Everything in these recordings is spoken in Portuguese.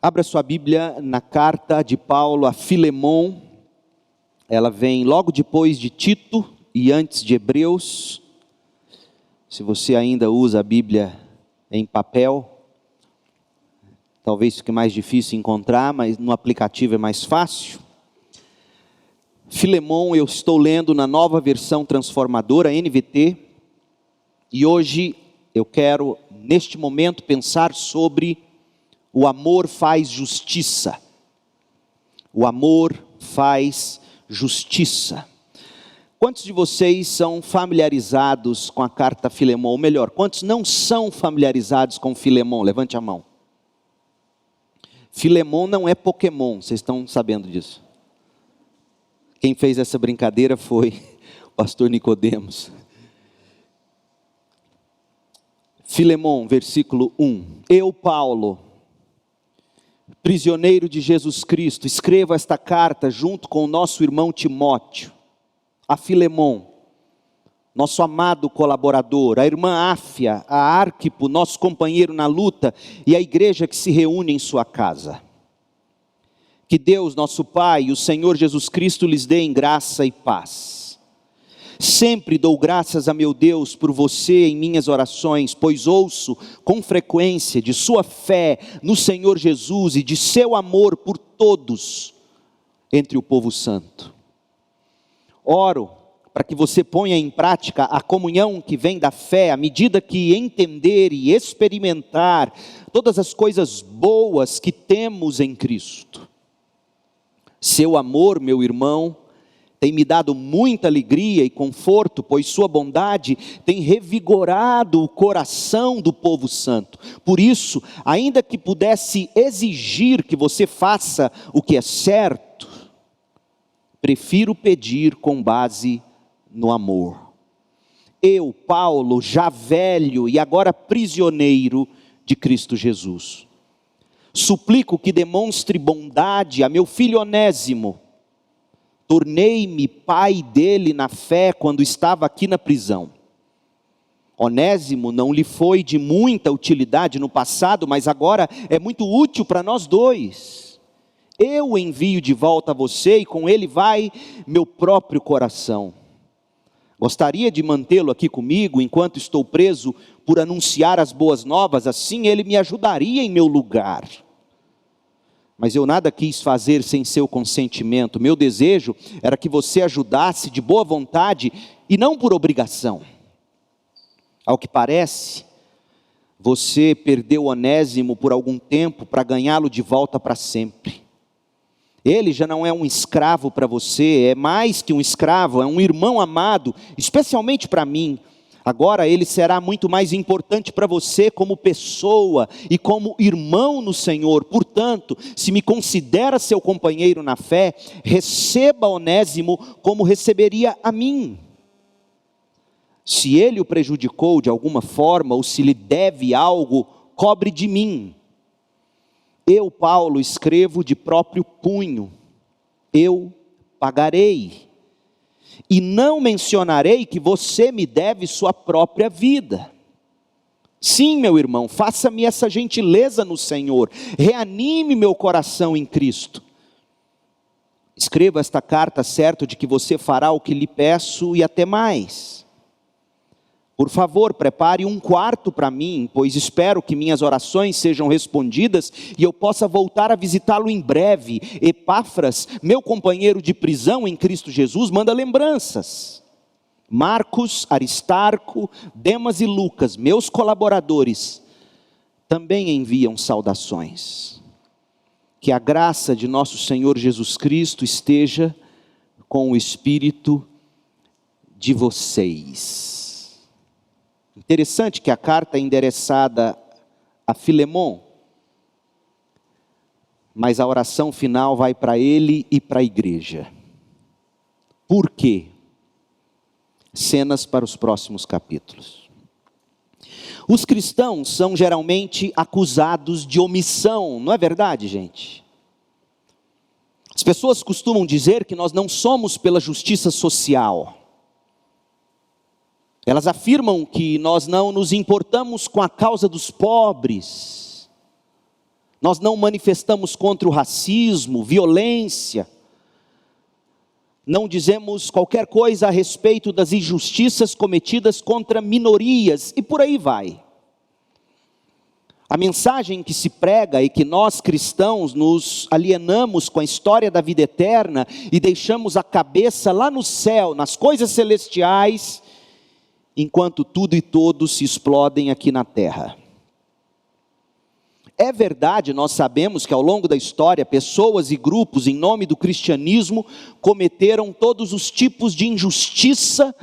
Abra sua Bíblia na carta de Paulo a Filemon. Ela vem logo depois de Tito e antes de Hebreus. Se você ainda usa a Bíblia em papel, talvez fique mais difícil encontrar, mas no aplicativo é mais fácil. Filemon eu estou lendo na Nova Versão Transformadora, NVT, e hoje eu quero, neste momento, pensar sobre o amor faz justiça. O amor faz justiça. Quantos de vocês são familiarizados com a carta a Filemon? Ou melhor, quantos não são familiarizados com Filemon? Levante a mão. Filemon não é Pokémon, vocês estão sabendo disso. Quem fez essa brincadeira foi o pastor Nicodemos. Filemon, versículo 1. Eu, Paulo, prisioneiro de Jesus Cristo, escrevo esta carta junto com o nosso irmão Timóteo, a Filemon, nosso amado colaborador, a irmã Áfia, a Arquipo, nosso companheiro na luta, e a igreja que se reúne em sua casa. Que Deus, nosso Pai, e o Senhor Jesus Cristo lhes dê em graça e paz. Sempre dou graças a meu Deus por você em minhas orações, pois ouço com frequência de sua fé no Senhor Jesus e de seu amor por todos entre o povo santo. Oro para que você ponha em prática a comunhão que vem da fé, à medida que entender e experimentar todas as coisas boas que temos em Cristo. Seu amor, meu irmão, tem me dado muita alegria e conforto, pois sua bondade tem revigorado o coração do povo santo. Por isso, ainda que pudesse exigir que você faça o que é certo, prefiro pedir com base no amor. Eu, Paulo, já velho e agora prisioneiro de Cristo Jesus, suplico que demonstre bondade a meu filho Onésimo. Tornei-me pai dele na fé quando estava aqui na prisão. Onésimo não lhe foi de muita utilidade no passado, mas agora é muito útil para nós dois. Eu o envio de volta a você e com ele vai meu próprio coração. Gostaria de mantê-lo aqui comigo enquanto estou preso por anunciar as boas novas, assim ele me ajudaria em meu lugar. Mas eu nada quis fazer sem seu consentimento. Meu desejo era que você ajudasse de boa vontade e não por obrigação. Ao que parece, você perdeu Onésimo por algum tempo para ganhá-lo de volta para sempre. Ele já não é um escravo para você, é mais que um escravo, é um irmão amado, especialmente para mim. Agora ele será muito mais importante para você como pessoa e como irmão no Senhor. Portanto, se me considera seu companheiro na fé, receba Onésimo como receberia a mim. Se ele o prejudicou de alguma forma ou se lhe deve algo, cobre de mim. Eu, Paulo, escrevo de próprio punho. Eu pagarei. E não mencionarei que você me deve sua própria vida. Sim, meu irmão, faça-me essa gentileza no Senhor. Reanime meu coração em Cristo. Escreva esta carta certo de que você fará o que lhe peço e até mais. Por favor, prepare um quarto para mim, pois espero que minhas orações sejam respondidas e eu possa voltar a visitá-lo em breve. Epáfras, meu companheiro de prisão em Cristo Jesus, manda lembranças. Marcos, Aristarco, Demas e Lucas, meus colaboradores, também enviam saudações. Que a graça de nosso Senhor Jesus Cristo esteja com o espírito de vocês. Interessante que a carta é endereçada a Filemon, mas a oração final vai para ele e para a igreja. Por quê? Cenas para os próximos capítulos. Os cristãos são geralmente acusados de omissão, não é verdade, gente? As pessoas costumam dizer que nós não somos pela justiça social. Elas afirmam que nós não nos importamos com a causa dos pobres. Nós não manifestamos contra o racismo, violência. Não dizemos qualquer coisa a respeito das injustiças cometidas contra minorias, e por aí vai. A mensagem que se prega é que nós cristãos nos alienamos com a história da vida eterna e deixamos a cabeça lá no céu, nas coisas celestiais, enquanto tudo e todos se explodem aqui na terra. É verdade, nós sabemos que ao longo da história, pessoas e grupos em nome do cristianismo cometeram todos os tipos de injustiça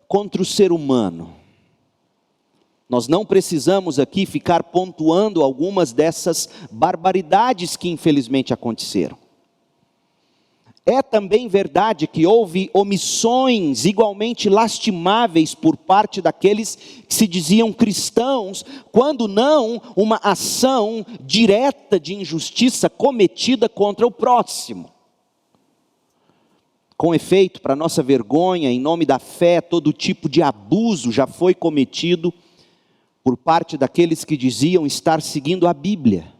contra o ser humano. Nós não precisamos aqui ficar pontuando algumas dessas barbaridades que infelizmente aconteceram. É também verdade que houve omissões igualmente lastimáveis por parte daqueles que se diziam cristãos, quando não uma ação direta de injustiça cometida contra o próximo. Com efeito, para nossa vergonha, em nome da fé, todo tipo de abuso já foi cometido por parte daqueles que diziam estar seguindo a Bíblia.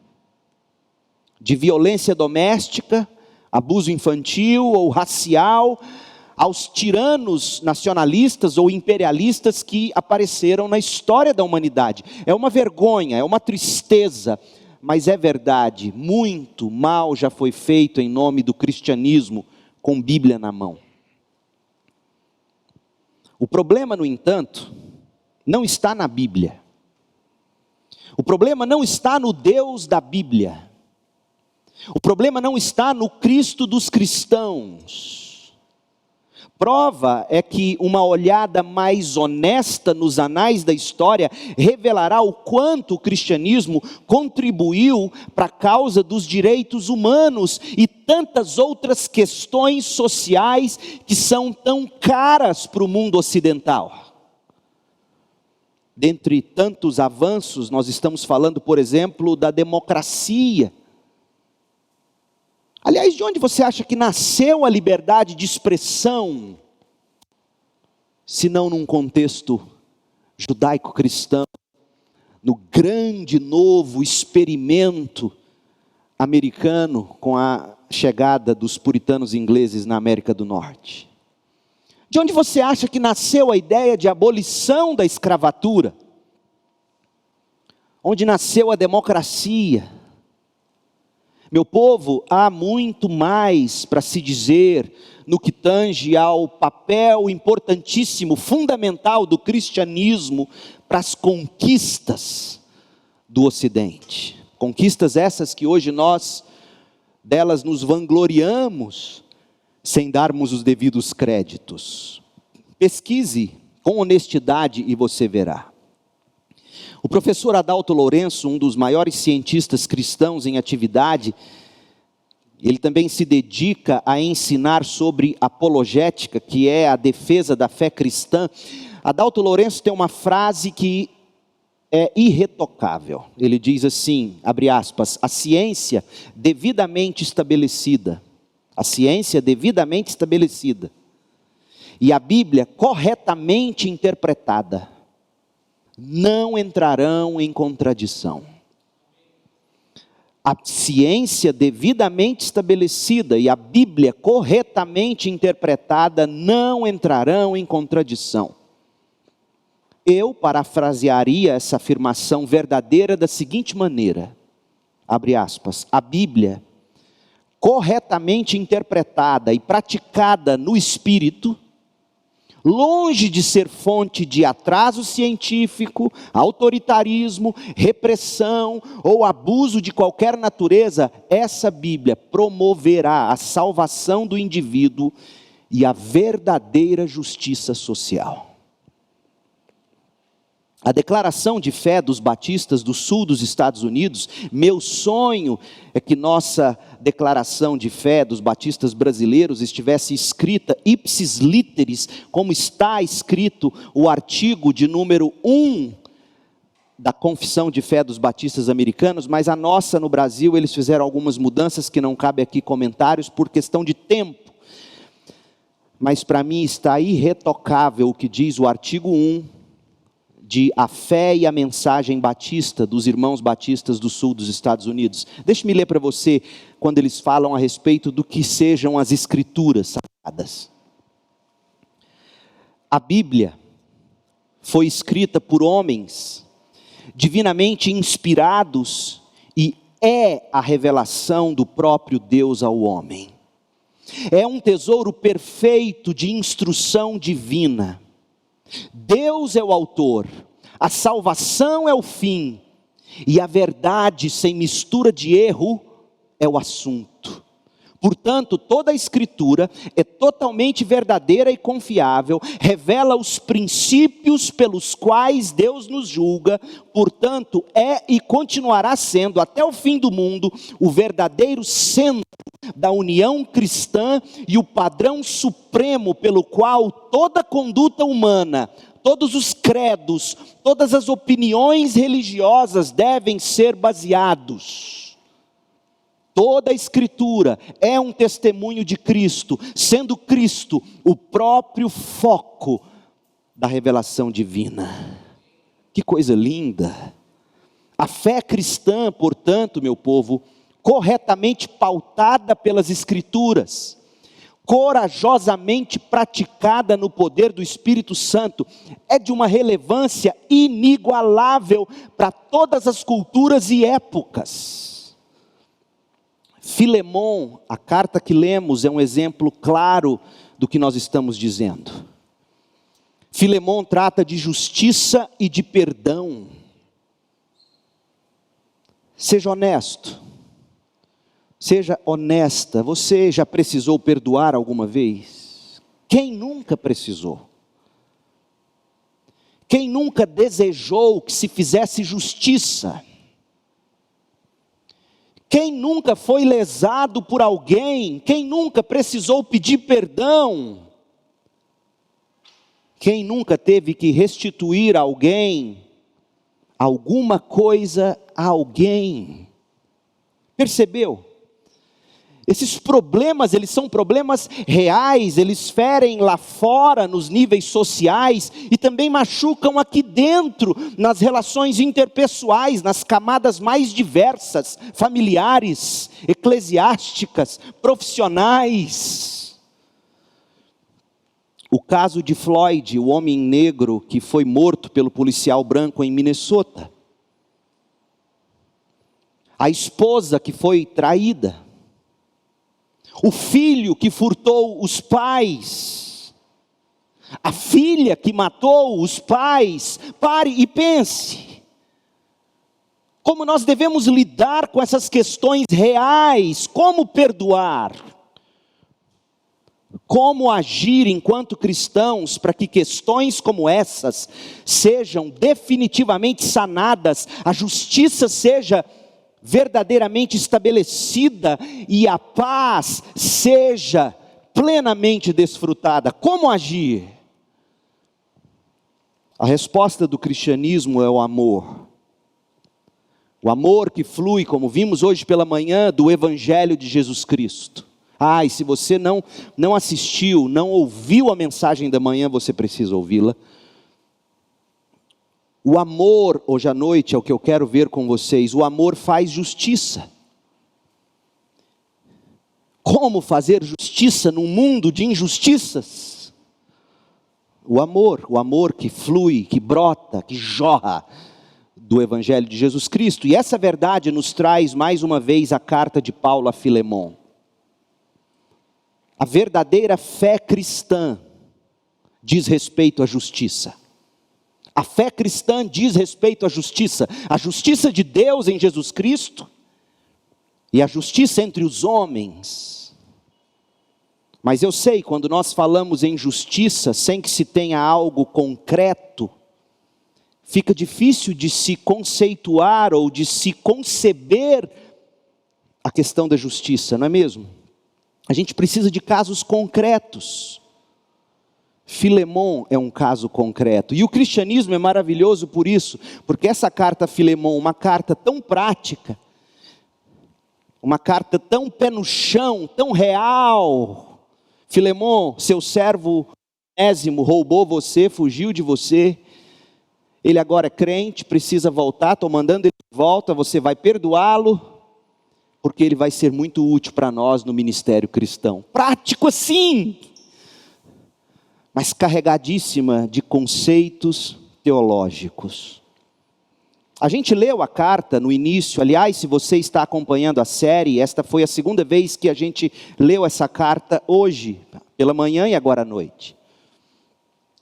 De violência doméstica, abuso infantil ou racial, aos tiranos nacionalistas ou imperialistas que apareceram na história da humanidade. É uma vergonha, é uma tristeza, mas é verdade, muito mal já foi feito em nome do cristianismo, com Bíblia na mão. O problema, no entanto, não está na Bíblia. O problema não está no Deus da Bíblia. O problema não está no Cristo dos cristãos. Prova é que uma olhada mais honesta nos anais da história revelará o quanto o cristianismo contribuiu para a causa dos direitos humanos e tantas outras questões sociais que são tão caras para o mundo ocidental. Dentre tantos avanços, nós estamos falando, por exemplo, da democracia. Aliás, de onde você acha que nasceu a liberdade de expressão, se não num contexto judaico-cristão, no grande novo experimento americano com a chegada dos puritanos ingleses na América do Norte? De onde você acha que nasceu a ideia de abolição da escravatura? Onde nasceu a democracia? Meu povo, há muito mais para se dizer no que tange ao papel importantíssimo, fundamental do cristianismo para as conquistas do Ocidente. Conquistas essas que hoje nós delas nos vangloriamos, sem darmos os devidos créditos. Pesquise com honestidade e você verá. O professor Adalto Lourenço, um dos maiores cientistas cristãos em atividade, ele também se dedica a ensinar sobre apologética, que é a defesa da fé cristã. Adalto Lourenço tem uma frase que é irretocável. Ele diz assim, abre aspas, a ciência devidamente estabelecida e a Bíblia corretamente interpretada não entrarão em contradição. A ciência devidamente estabelecida e a Bíblia corretamente interpretada não entrarão em contradição. Eu parafrasearia essa afirmação verdadeira da seguinte maneira, abre aspas, a Bíblia corretamente interpretada e praticada no Espírito, longe de ser fonte de atraso científico, autoritarismo, repressão ou abuso de qualquer natureza, essa Bíblia promoverá a salvação do indivíduo e a verdadeira justiça social. A declaração de fé dos batistas do sul dos Estados Unidos, meu sonho é que nossa declaração de fé dos batistas brasileiros estivesse escrita ipsis literis, como está escrito o artigo de número 1 da confissão de fé dos batistas americanos, mas a nossa no Brasil eles fizeram algumas mudanças que não cabe aqui comentários por questão de tempo. Mas para mim está irretocável o que diz o artigo 1, de A Fé e a Mensagem Batista, dos irmãos batistas do sul dos Estados Unidos. Deixe-me ler para você quando eles falam a respeito do que sejam as Escrituras sagradas. A Bíblia foi escrita por homens divinamente inspirados e é a revelação do próprio Deus ao homem. É um tesouro perfeito de instrução divina. Deus é o autor, a salvação é o fim, e a verdade sem mistura de erro é o assunto. Portanto, toda a Escritura é totalmente verdadeira e confiável, revela os princípios pelos quais Deus nos julga, portanto, é e continuará sendo, até o fim do mundo, o verdadeiro centro da união cristã e o padrão supremo pelo qual toda conduta humana, todos os credos, todas as opiniões religiosas devem ser baseados. Toda a Escritura é um testemunho de Cristo, sendo Cristo o próprio foco da revelação divina. Que coisa linda! A fé cristã, portanto, meu povo, corretamente pautada pelas Escrituras, corajosamente praticada no poder do Espírito Santo, é de uma relevância inigualável para todas as culturas e épocas. Filemon, a carta que lemos, é um exemplo claro do que nós estamos dizendo. Filemon trata de justiça e de perdão. Seja honesto, seja honesta. Você já precisou perdoar alguma vez? Quem nunca precisou? Quem nunca desejou que se fizesse justiça? Quem nunca foi lesado por alguém? Quem nunca precisou pedir perdão? Quem nunca teve que restituir a alguém alguma coisa a alguém? Percebeu? Esses problemas, eles são problemas reais, eles ferem lá fora nos níveis sociais e também machucam aqui dentro, nas relações interpessoais, nas camadas mais diversas, familiares, eclesiásticas, profissionais. O caso de Floyd, o homem negro que foi morto pelo policial branco em Minnesota. A esposa que foi traída. O filho que furtou os pais, a filha que matou os pais. Pare e pense, como nós devemos lidar com essas questões reais, como perdoar, como agir enquanto cristãos para que questões como essas sejam definitivamente sanadas, a justiça seja verdadeiramente estabelecida e a paz seja plenamente desfrutada. Como agir? A resposta do cristianismo é o amor. O amor que flui, como vimos hoje pela manhã, do Evangelho de Jesus Cristo. E se você não assistiu, não ouviu a mensagem da manhã, você precisa ouvi-la. O amor, hoje à noite, é o que eu quero ver com vocês. O amor faz justiça. Como fazer justiça num mundo de injustiças? O amor que flui, que brota, que jorra do Evangelho de Jesus Cristo. E essa verdade nos traz mais uma vez a carta de Paulo a Filemon. A verdadeira fé cristã diz respeito à justiça. A fé cristã diz respeito à justiça de Deus em Jesus Cristo e a justiça entre os homens. Mas eu sei, quando nós falamos em justiça, sem que se tenha algo concreto, fica difícil de se conceituar ou de se conceber a questão da justiça, não é mesmo? A gente precisa de casos concretos. Filemon é um caso concreto, e o cristianismo é maravilhoso por isso, porque essa carta a Filemon, uma carta tão prática, uma carta tão pé no chão, tão real. Filemon, seu servo Onésimo roubou você, fugiu de você, ele agora é crente, precisa voltar, estou mandando ele de volta, você vai perdoá-lo, porque ele vai ser muito útil para nós no ministério cristão. Prático assim, mas carregadíssima de conceitos teológicos. A gente leu a carta no início, aliás, se você está acompanhando a série, esta foi a segunda vez que a gente leu essa carta hoje, pela manhã e agora à noite.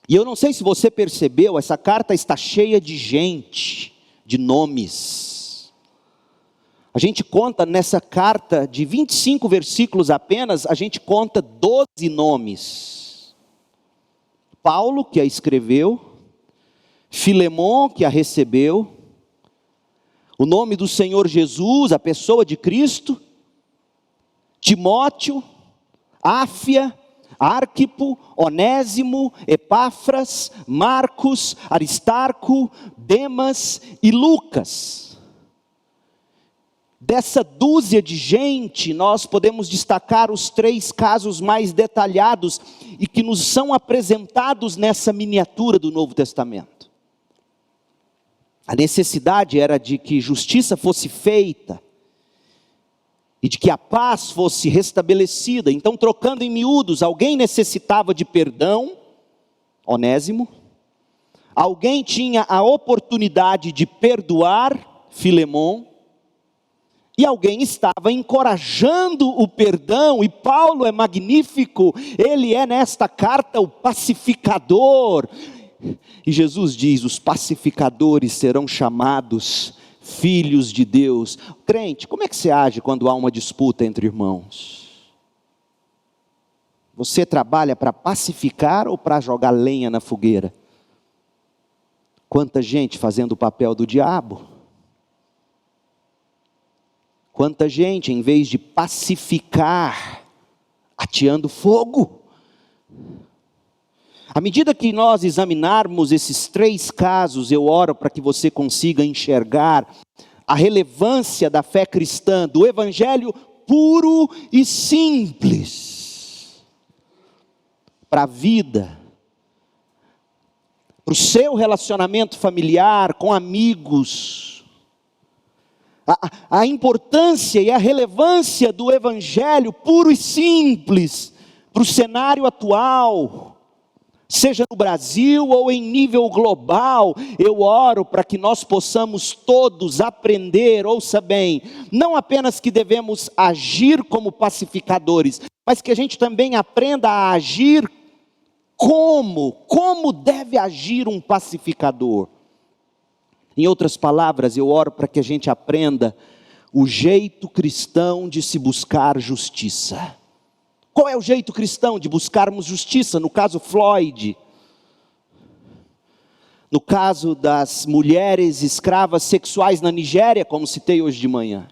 E eu não sei se você percebeu, essa carta está cheia de gente, de nomes. A gente conta nessa carta de 25 versículos apenas, a gente conta 12 nomes. Paulo, que a escreveu, Filemon, que a recebeu, o nome do Senhor Jesus, a pessoa de Cristo, Timóteo, Áfia, Arquipo, Onésimo, Epáfras, Marcos, Aristarco, Demas e Lucas. Dessa dúzia de gente, nós podemos destacar os 3 casos mais detalhados e que nos são apresentados nessa miniatura do Novo Testamento. A necessidade era de que justiça fosse feita e de que a paz fosse restabelecida. Então, trocando em miúdos, alguém necessitava de perdão, Onésimo. Alguém tinha a oportunidade de perdoar, Filemon. E alguém estava encorajando o perdão, e Paulo é magnífico, ele é nesta carta o pacificador. E Jesus diz, os pacificadores serão chamados filhos de Deus. Crente, como é que você age quando há uma disputa entre irmãos? Você trabalha para pacificar ou para jogar lenha na fogueira? Quanta gente fazendo o papel do diabo. Quanta gente, em vez de pacificar, ateando fogo. À medida que nós examinarmos esses 3 casos, eu oro para que você consiga enxergar a relevância da fé cristã, do evangelho puro e simples, para a vida, para o seu relacionamento familiar, com amigos, a importância e a relevância do evangelho puro e simples, para o cenário atual, seja no Brasil ou em nível global. Eu oro para que nós possamos todos aprender, ouça bem, não apenas que devemos agir como pacificadores, mas que a gente também aprenda a agir como deve agir um pacificador. Em outras palavras, eu oro para que a gente aprenda o jeito cristão de se buscar justiça. Qual é o jeito cristão de buscarmos justiça? No caso Floyd, no caso das mulheres escravas sexuais na Nigéria, como citei hoje de manhã.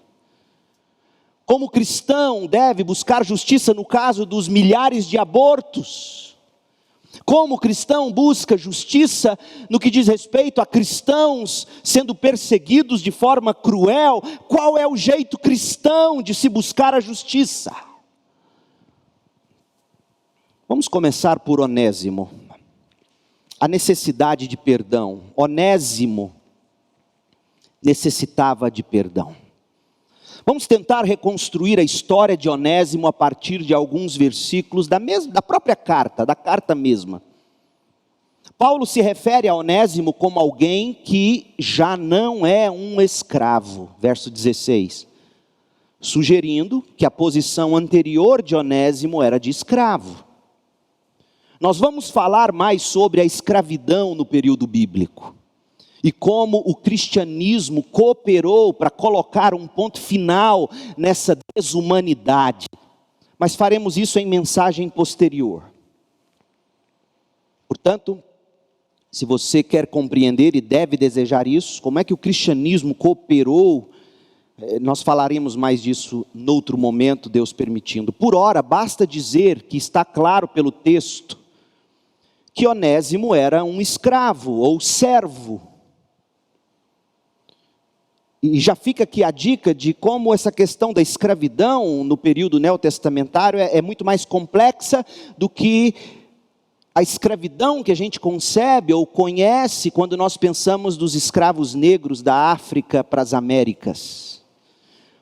Como cristão deve buscar justiça no caso dos milhares de abortos. Como cristão busca justiça no que diz respeito a cristãos sendo perseguidos de forma cruel. Qual é o jeito cristão de se buscar a justiça? Vamos começar por Onésimo. A necessidade de perdão. Onésimo necessitava de perdão. Vamos tentar reconstruir a história de Onésimo a partir de alguns versículos da própria carta, da carta mesma. Paulo se refere a Onésimo como alguém que já não é um escravo, verso 16, sugerindo que a posição anterior de Onésimo era de escravo. Nós vamos falar mais sobre a escravidão no período bíblico e como o cristianismo cooperou para colocar um ponto final nessa desumanidade. Mas faremos isso em mensagem posterior. Portanto, se você quer compreender e deve desejar isso, como é que o cristianismo cooperou, nós falaremos mais disso noutro momento, Deus permitindo. Por ora, basta dizer que está claro pelo texto que Onésimo era um escravo ou servo. E já fica aqui a dica de como essa questão da escravidão no período neotestamentário é muito mais complexa do que a escravidão que a gente concebe ou conhece quando nós pensamos dos escravos negros da África para as Américas.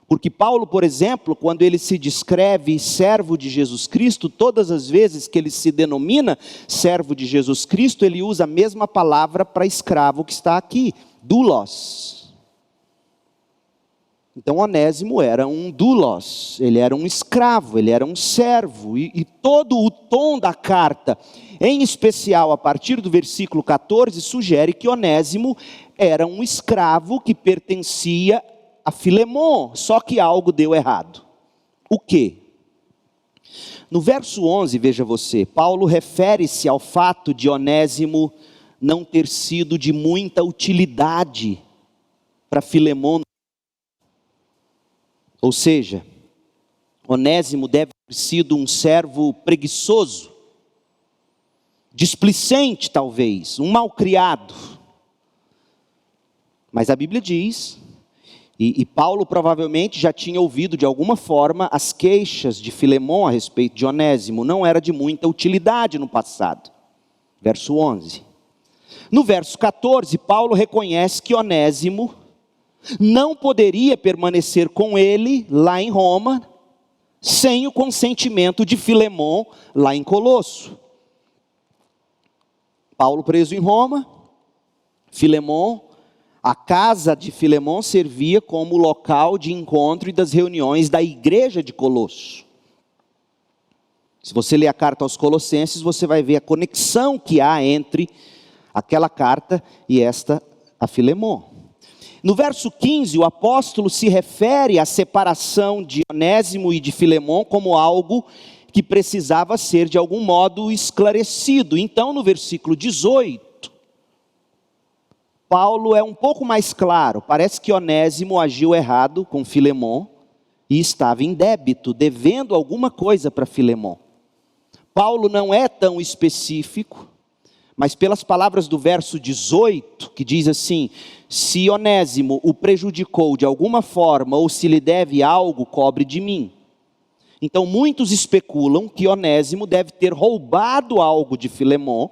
Porque Paulo, por exemplo, quando ele se descreve servo de Jesus Cristo, todas as vezes que ele se denomina servo de Jesus Cristo, ele usa a mesma palavra para escravo que está aqui, doulos. Então Onésimo era um doulos, ele era um escravo, ele era um servo, e todo o tom da carta, em especial a partir do versículo 14, sugere que Onésimo era um escravo que pertencia a Filemon, só que algo deu errado. O quê? No verso 11, veja você, Paulo refere-se ao fato de Onésimo não ter sido de muita utilidade para Filemon. Ou seja, Onésimo deve ter sido um servo preguiçoso, displicente talvez, um malcriado. Mas a Bíblia diz, e Paulo provavelmente já tinha ouvido de alguma forma as queixas de Filemon a respeito de Onésimo, não era de muita utilidade no passado. Verso 11. No verso 14, Paulo reconhece que Onésimo não poderia permanecer com ele lá em Roma, sem o consentimento de Filemon lá em Colosso. Paulo preso em Roma, Filemon, a casa de Filemon servia como local de encontro e das reuniões da igreja de Colosso. Se você ler a carta aos Colossenses, você vai ver a conexão que há entre aquela carta e esta a Filemon. No verso 15, o apóstolo se refere à separação de Onésimo e de Filemon como algo que precisava ser de algum modo esclarecido. Então, no versículo 18, Paulo é um pouco mais claro. Parece que Onésimo agiu errado com Filemon e estava em débito, devendo alguma coisa para Filemon. Paulo não é tão específico, mas pelas palavras do verso 18, que diz assim: se Onésimo o prejudicou de alguma forma, ou se lhe deve algo, cobre de mim. Então muitos especulam que Onésimo deve ter roubado algo de Filemon,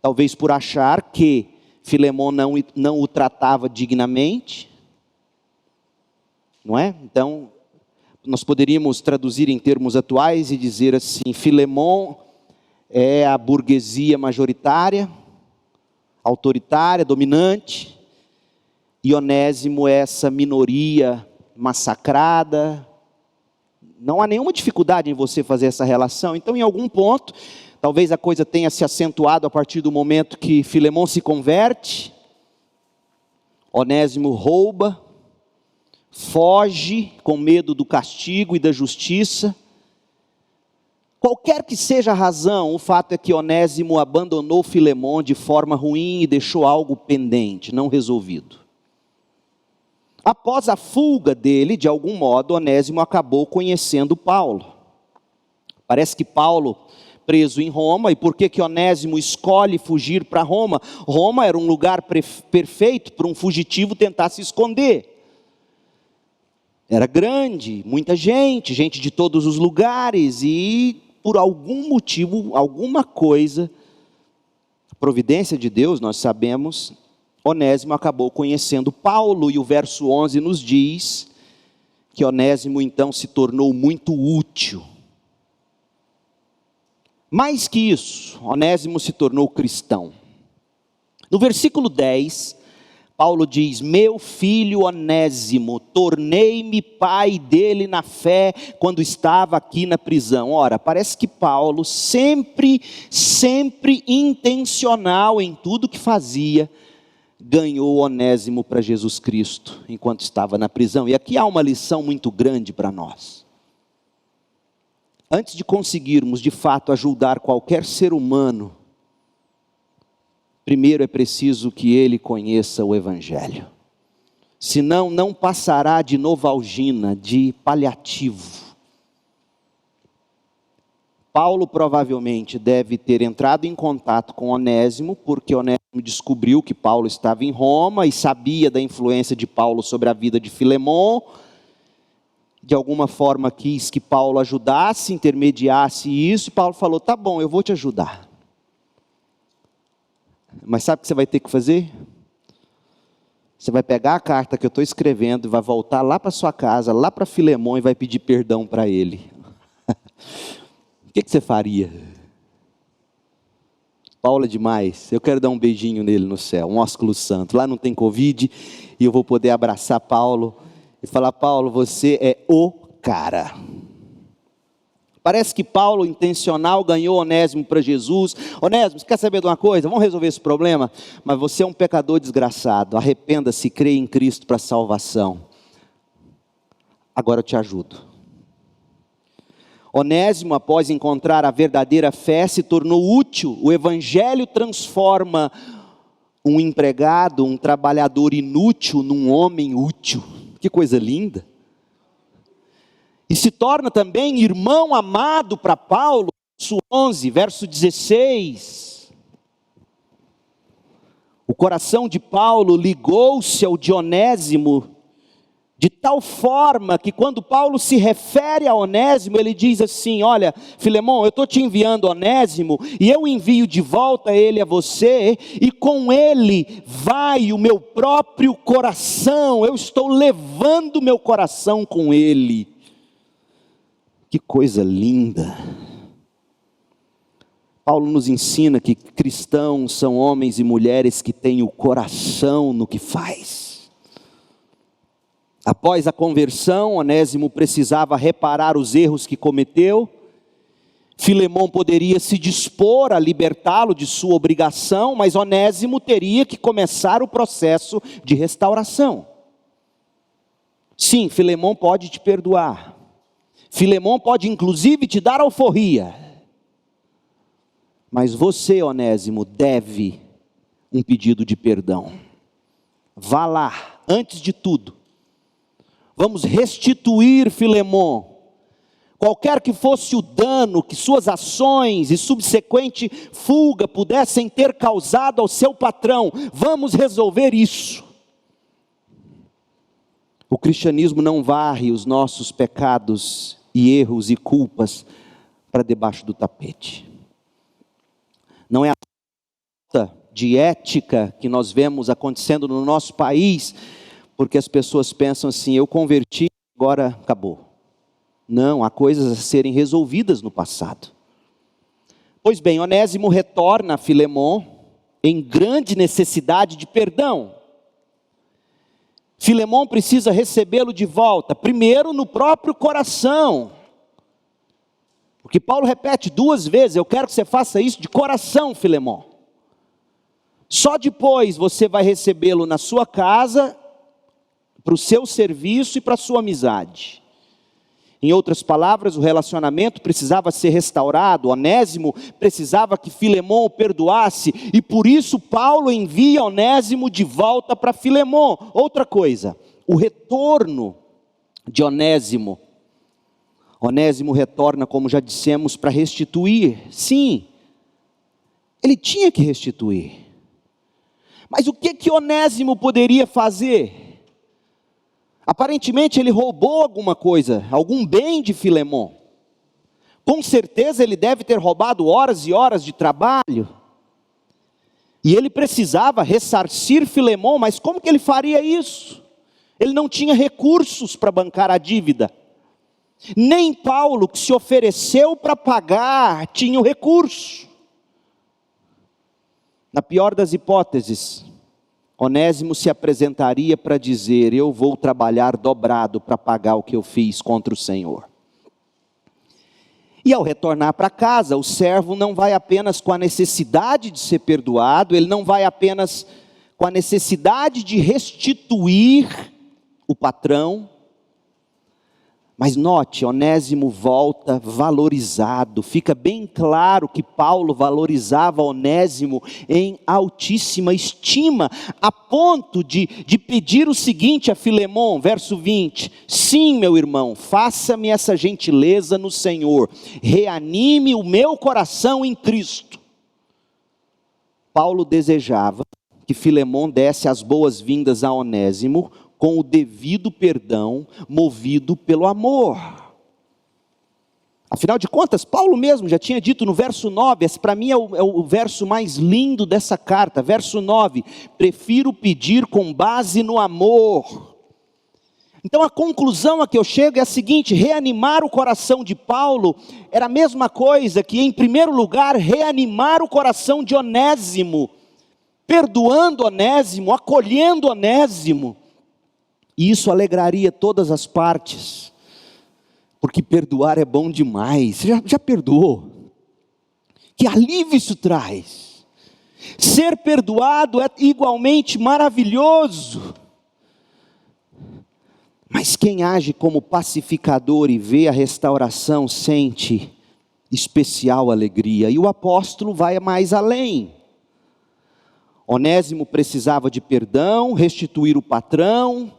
talvez por achar que Filemon não o tratava dignamente, não é? Então, nós poderíamos traduzir em termos atuais e dizer assim: Filemon é a burguesia majoritária, autoritária, dominante, e Onésimo é essa minoria massacrada. Não há nenhuma dificuldade em você fazer essa relação. Então, em algum ponto, talvez a coisa tenha se acentuado a partir do momento que Filemon se converte, Onésimo rouba, foge com medo do castigo e da justiça. Qualquer que seja a razão, o fato é que Onésimo abandonou Filemon de forma ruim e deixou algo pendente, não resolvido. Após a fuga dele, de algum modo, Onésimo acabou conhecendo Paulo. Parece que Paulo, preso em Roma, e por que Onésimo escolhe fugir para Roma? Roma era um lugar perfeito para um fugitivo tentar se esconder. Era grande, muita gente, gente de todos os lugares, e por algum motivo, alguma coisa, a providência de Deus, nós sabemos, Onésimo acabou conhecendo Paulo, e o verso 11 nos diz que Onésimo então se tornou muito útil. Mais que isso, Onésimo se tornou cristão. No versículo 10, Paulo diz: meu filho Onésimo, tornei-me pai dele na fé quando estava aqui na prisão. Ora, parece que Paulo sempre intencional em tudo que fazia, ganhou Onésimo para Jesus Cristo enquanto estava na prisão. E aqui há uma lição muito grande para nós. Antes de conseguirmos de fato ajudar qualquer ser humano, primeiro é preciso que ele conheça o Evangelho. Senão não passará de novalgina, de paliativo. Paulo provavelmente deve ter entrado em contato com Onésimo, porque Onésimo descobriu que Paulo estava em Roma e sabia da influência de Paulo sobre a vida de Filemon. de alguma forma quis que Paulo ajudasse, intermediasse isso, e Paulo falou, tá bom, eu vou te ajudar. Mas sabe o que você vai ter que fazer? Você vai pegar a carta que eu estou escrevendo e vai voltar lá para sua casa, lá para Filemão, e vai pedir perdão para ele. O que você faria? Paulo é demais, eu quero dar um beijinho nele no céu, um ósculo santo. Lá não tem Covid, e eu vou poder abraçar Paulo e falar, Paulo, você é o cara. Parece que Paulo, intencional, ganhou Onésimo para Jesus. Onésimo, você quer saber de uma coisa? Vamos resolver esse problema? Mas você é um pecador desgraçado, arrependa-se, creia em Cristo para salvação. Agora eu te ajudo. Onésimo, após encontrar a verdadeira fé, se tornou útil. O Evangelho transforma um empregado, um trabalhador inútil, num homem útil. Que coisa linda. E se torna também irmão amado para Paulo, verso 11, verso 16. O coração de Paulo ligou-se ao de Onésimo, de tal forma que quando Paulo se refere a Onésimo, ele diz assim, olha, Filemão, eu estou te enviando Onésimo, e eu envio de volta ele a você, e com ele vai o meu próprio coração, eu estou levando meu coração com ele. Que coisa linda. Paulo nos ensina que cristãos são homens e mulheres que têm o coração no que faz. Após a conversão, Onésimo precisava reparar os erros que cometeu. Filemão poderia se dispor a libertá-lo de sua obrigação, mas Onésimo teria que começar o processo de restauração. Sim, Filemão pode te perdoar. Filemão pode inclusive te dar alforria. Mas você, Onésimo, deve um pedido de perdão. Vá lá, antes de tudo. Vamos restituir Filemão. Qualquer que fosse o dano que suas ações e subsequente fuga pudessem ter causado ao seu patrão, vamos resolver isso. O cristianismo não varre os nossos pecados e erros e culpas para debaixo do tapete. Não é a falta de ética que nós vemos acontecendo no nosso país, porque as pessoas pensam assim, eu converti, agora acabou. Não, há coisas a serem resolvidas no passado. Pois bem, Onésimo retorna a Filemão em grande necessidade de perdão. Filemão precisa recebê-lo de volta, primeiro no próprio coração. Porque Paulo repete 2 vezes, eu quero que você faça isso de coração, Filemão. Só depois você vai recebê-lo na sua casa, para o seu serviço e para a sua amizade. Em outras palavras, o relacionamento precisava ser restaurado. Onésimo precisava que Filemão o perdoasse, e por isso Paulo envia Onésimo de volta para Filemão. Outra coisa, o retorno de Onésimo. Onésimo retorna, como já dissemos, para restituir. Sim, ele tinha que restituir. Mas o que Onésimo poderia fazer? Aparentemente ele roubou alguma coisa, algum bem de Filemão. Com certeza ele deve ter roubado horas e horas de trabalho. E ele precisava ressarcir Filemão, mas como que ele faria isso? Ele não tinha recursos para bancar a dívida. Nem Paulo, que se ofereceu para pagar, tinha o recurso. Na pior das hipóteses, Onésimo se apresentaria para dizer, eu vou trabalhar dobrado para pagar o que eu fiz contra o Senhor. E ao retornar para casa, o servo não vai apenas com a necessidade de ser perdoado, ele não vai apenas com a necessidade de restituir o patrão, mas note, Onésimo volta valorizado. Fica bem claro que Paulo valorizava Onésimo em altíssima estima, a ponto de pedir o seguinte a Filemão, verso 20: sim, meu irmão, faça-me essa gentileza no Senhor, reanime o meu coração em Cristo. Paulo desejava que Filemão desse as boas-vindas a Onésimo com o devido perdão, movido pelo amor. Afinal de contas, Paulo mesmo já tinha dito no verso 9, esse para mim é o verso mais lindo dessa carta, verso 9, prefiro pedir com base no amor. Então a conclusão a que eu chego é a seguinte: reanimar o coração de Paulo era a mesma coisa que, em primeiro lugar, reanimar o coração de Onésimo, perdoando Onésimo, acolhendo Onésimo, e isso alegraria todas as partes, porque perdoar é bom demais. Você já perdoou? Que alívio isso traz! Ser perdoado é igualmente maravilhoso. Mas quem age como pacificador e vê a restauração sente especial alegria. E o apóstolo vai mais além. Onésimo precisava de perdão, restituir o patrão,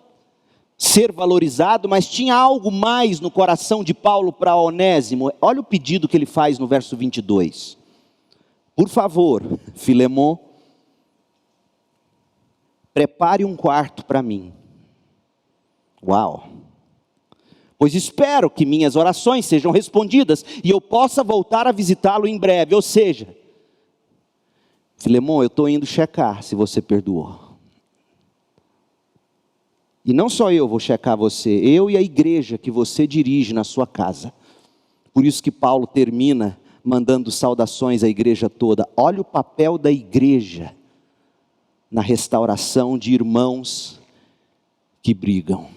ser valorizado, mas tinha algo mais no coração de Paulo para Onésimo. Olha o pedido que ele faz no verso 22. Por favor, Filemon, prepare um quarto para mim. Uau! Pois espero que minhas orações sejam respondidas e eu possa voltar a visitá-lo em breve. Ou seja, Filemon, eu estou indo checar se você perdoou. E não só eu vou checar você, eu e a igreja que você dirige na sua casa. Por isso que Paulo termina mandando saudações à igreja toda. Olha o papel da igreja na restauração de irmãos que brigam.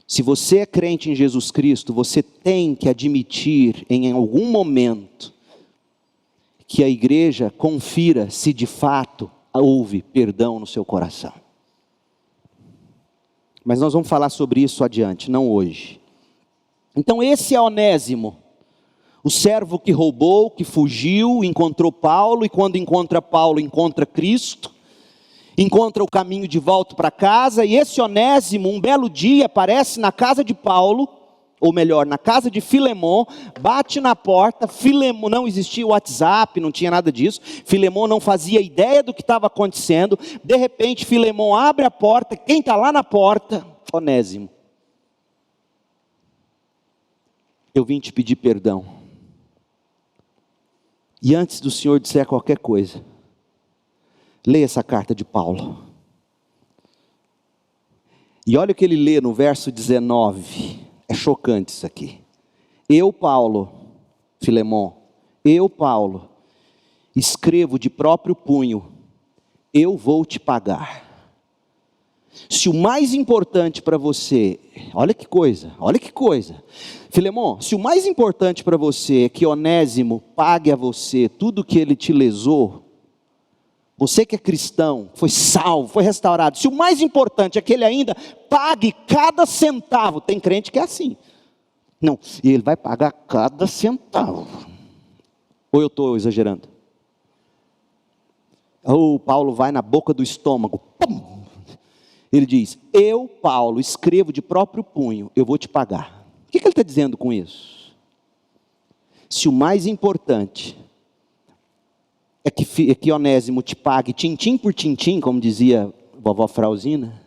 Se você é crente em Jesus Cristo, você tem que admitir em algum momento que a igreja confira se de fato houve perdão no seu coração. Mas nós vamos falar sobre isso adiante, não hoje. Então esse é Onésimo, o servo que roubou, que fugiu, encontrou Paulo, e quando encontra Paulo, encontra Cristo, encontra o caminho de volta para casa, e esse Onésimo, um belo dia, aparece na casa de Paulo, ou melhor, na casa de Filemon, bate na porta. Filemon, não existia WhatsApp, não tinha nada disso, Filemon não fazia ideia do que estava acontecendo. De repente Filemon abre a porta, quem está lá na porta? Onésimo. Eu vim te pedir perdão, e antes do Senhor disser qualquer coisa, leia essa carta de Paulo. E olha o que ele lê no verso 19. É chocante isso aqui. Eu, Paulo, Filemon, eu, Paulo, escrevo de próprio punho, eu vou te pagar. Se o mais importante para você, olha que coisa, Filemon, se o mais importante para você é que Onésimo pague a você tudo que ele te lesou, você que é cristão, foi salvo, foi restaurado, se o mais importante é que ele ainda pague cada centavo, tem crente que é assim, não, e ele vai pagar cada centavo, ou eu estou exagerando? Ou Paulo vai na boca do estômago, pum! Ele diz, eu, Paulo, escrevo de próprio punho, eu vou te pagar. O que ele está dizendo com isso? Se o mais importante é que Onésimo te pague tintim por tintim, como dizia vovó Frauzina,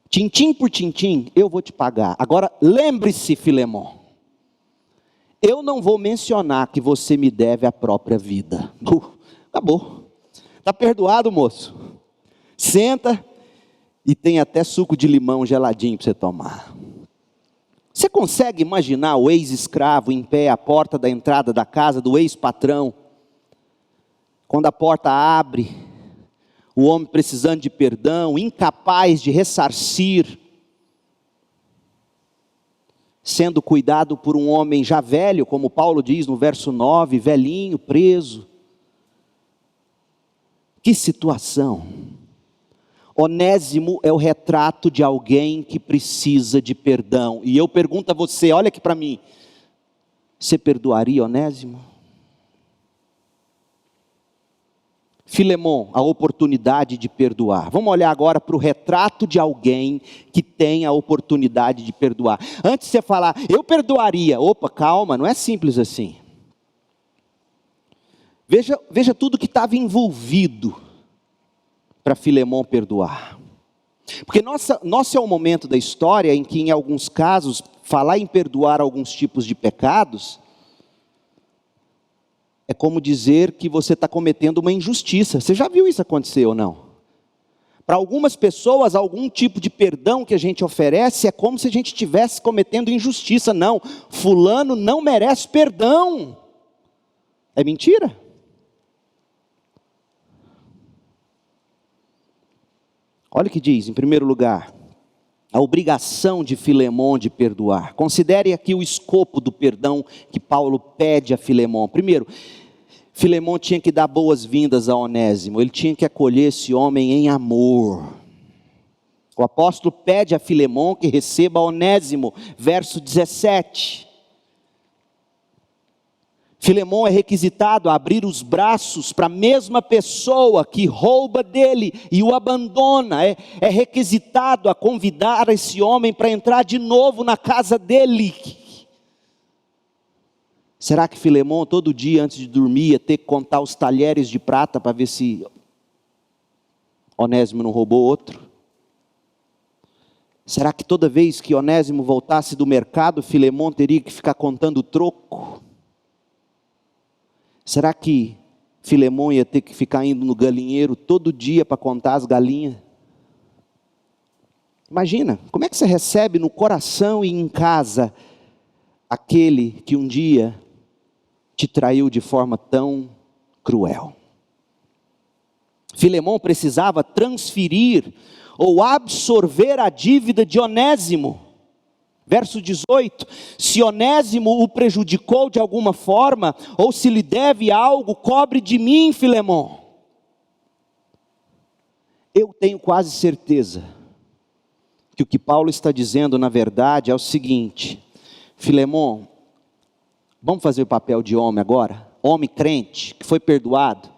tintim por tintim, eu vou te pagar. Agora, lembre-se, Filemon, eu não vou mencionar que você me deve a própria vida. Acabou. Está perdoado, moço. Senta e tem até suco de limão geladinho para você tomar. Você consegue imaginar o ex-escravo em pé à porta da entrada da casa do ex-patrão? Quando a porta abre, o homem precisando de perdão, incapaz de ressarcir, sendo cuidado por um homem já velho, como Paulo diz no verso 9, velhinho, preso. Que situação! Onésimo é o retrato de alguém que precisa de perdão. E eu pergunto a você, olha aqui para mim, você perdoaria Onésimo? Filemon, a oportunidade de perdoar. Vamos olhar agora para o retrato de alguém que tem a oportunidade de perdoar. Antes de você falar, eu perdoaria. Opa, calma, não é simples assim. Veja tudo que estava envolvido para Filemon perdoar. Porque nosso é um momento da história em que, em alguns casos, falar em perdoar alguns tipos de pecados é como dizer que você está cometendo uma injustiça. Você já viu isso acontecer ou não? Para algumas pessoas, algum tipo de perdão que a gente oferece é como se a gente estivesse cometendo injustiça. Não, fulano não merece perdão. É mentira. Olha o que diz, em primeiro lugar, a obrigação de Filemon de perdoar. Considere aqui o escopo do perdão que Paulo pede a Filemon. Primeiro, Filemon tinha que dar boas-vindas a Onésimo, ele tinha que acolher esse homem em amor. O apóstolo pede a Filemon que receba Onésimo, verso 17. Filemon é requisitado a abrir os braços para a mesma pessoa que rouba dele e o abandona. É requisitado a convidar esse homem para entrar de novo na casa dele. Será que Filemon todo dia antes de dormir ia ter que contar os talheres de prata para ver se Onésimo não roubou outro? Será que toda vez que Onésimo voltasse do mercado, Filemon teria que ficar contando o troco? Será que Filemon ia ter que ficar indo no galinheiro todo dia para contar as galinhas? Imagina, como é que você recebe no coração e em casa aquele que um dia te traiu de forma tão cruel? Filemon precisava transferir ou absorver a dívida de Onésimo. Verso 18, se Onésimo o prejudicou de alguma forma, ou se lhe deve algo, cobre de mim, Filemon. Eu tenho quase certeza que o que Paulo está dizendo na verdade é o seguinte: Filemon, vamos fazer o papel de homem agora? Homem crente, que foi perdoado.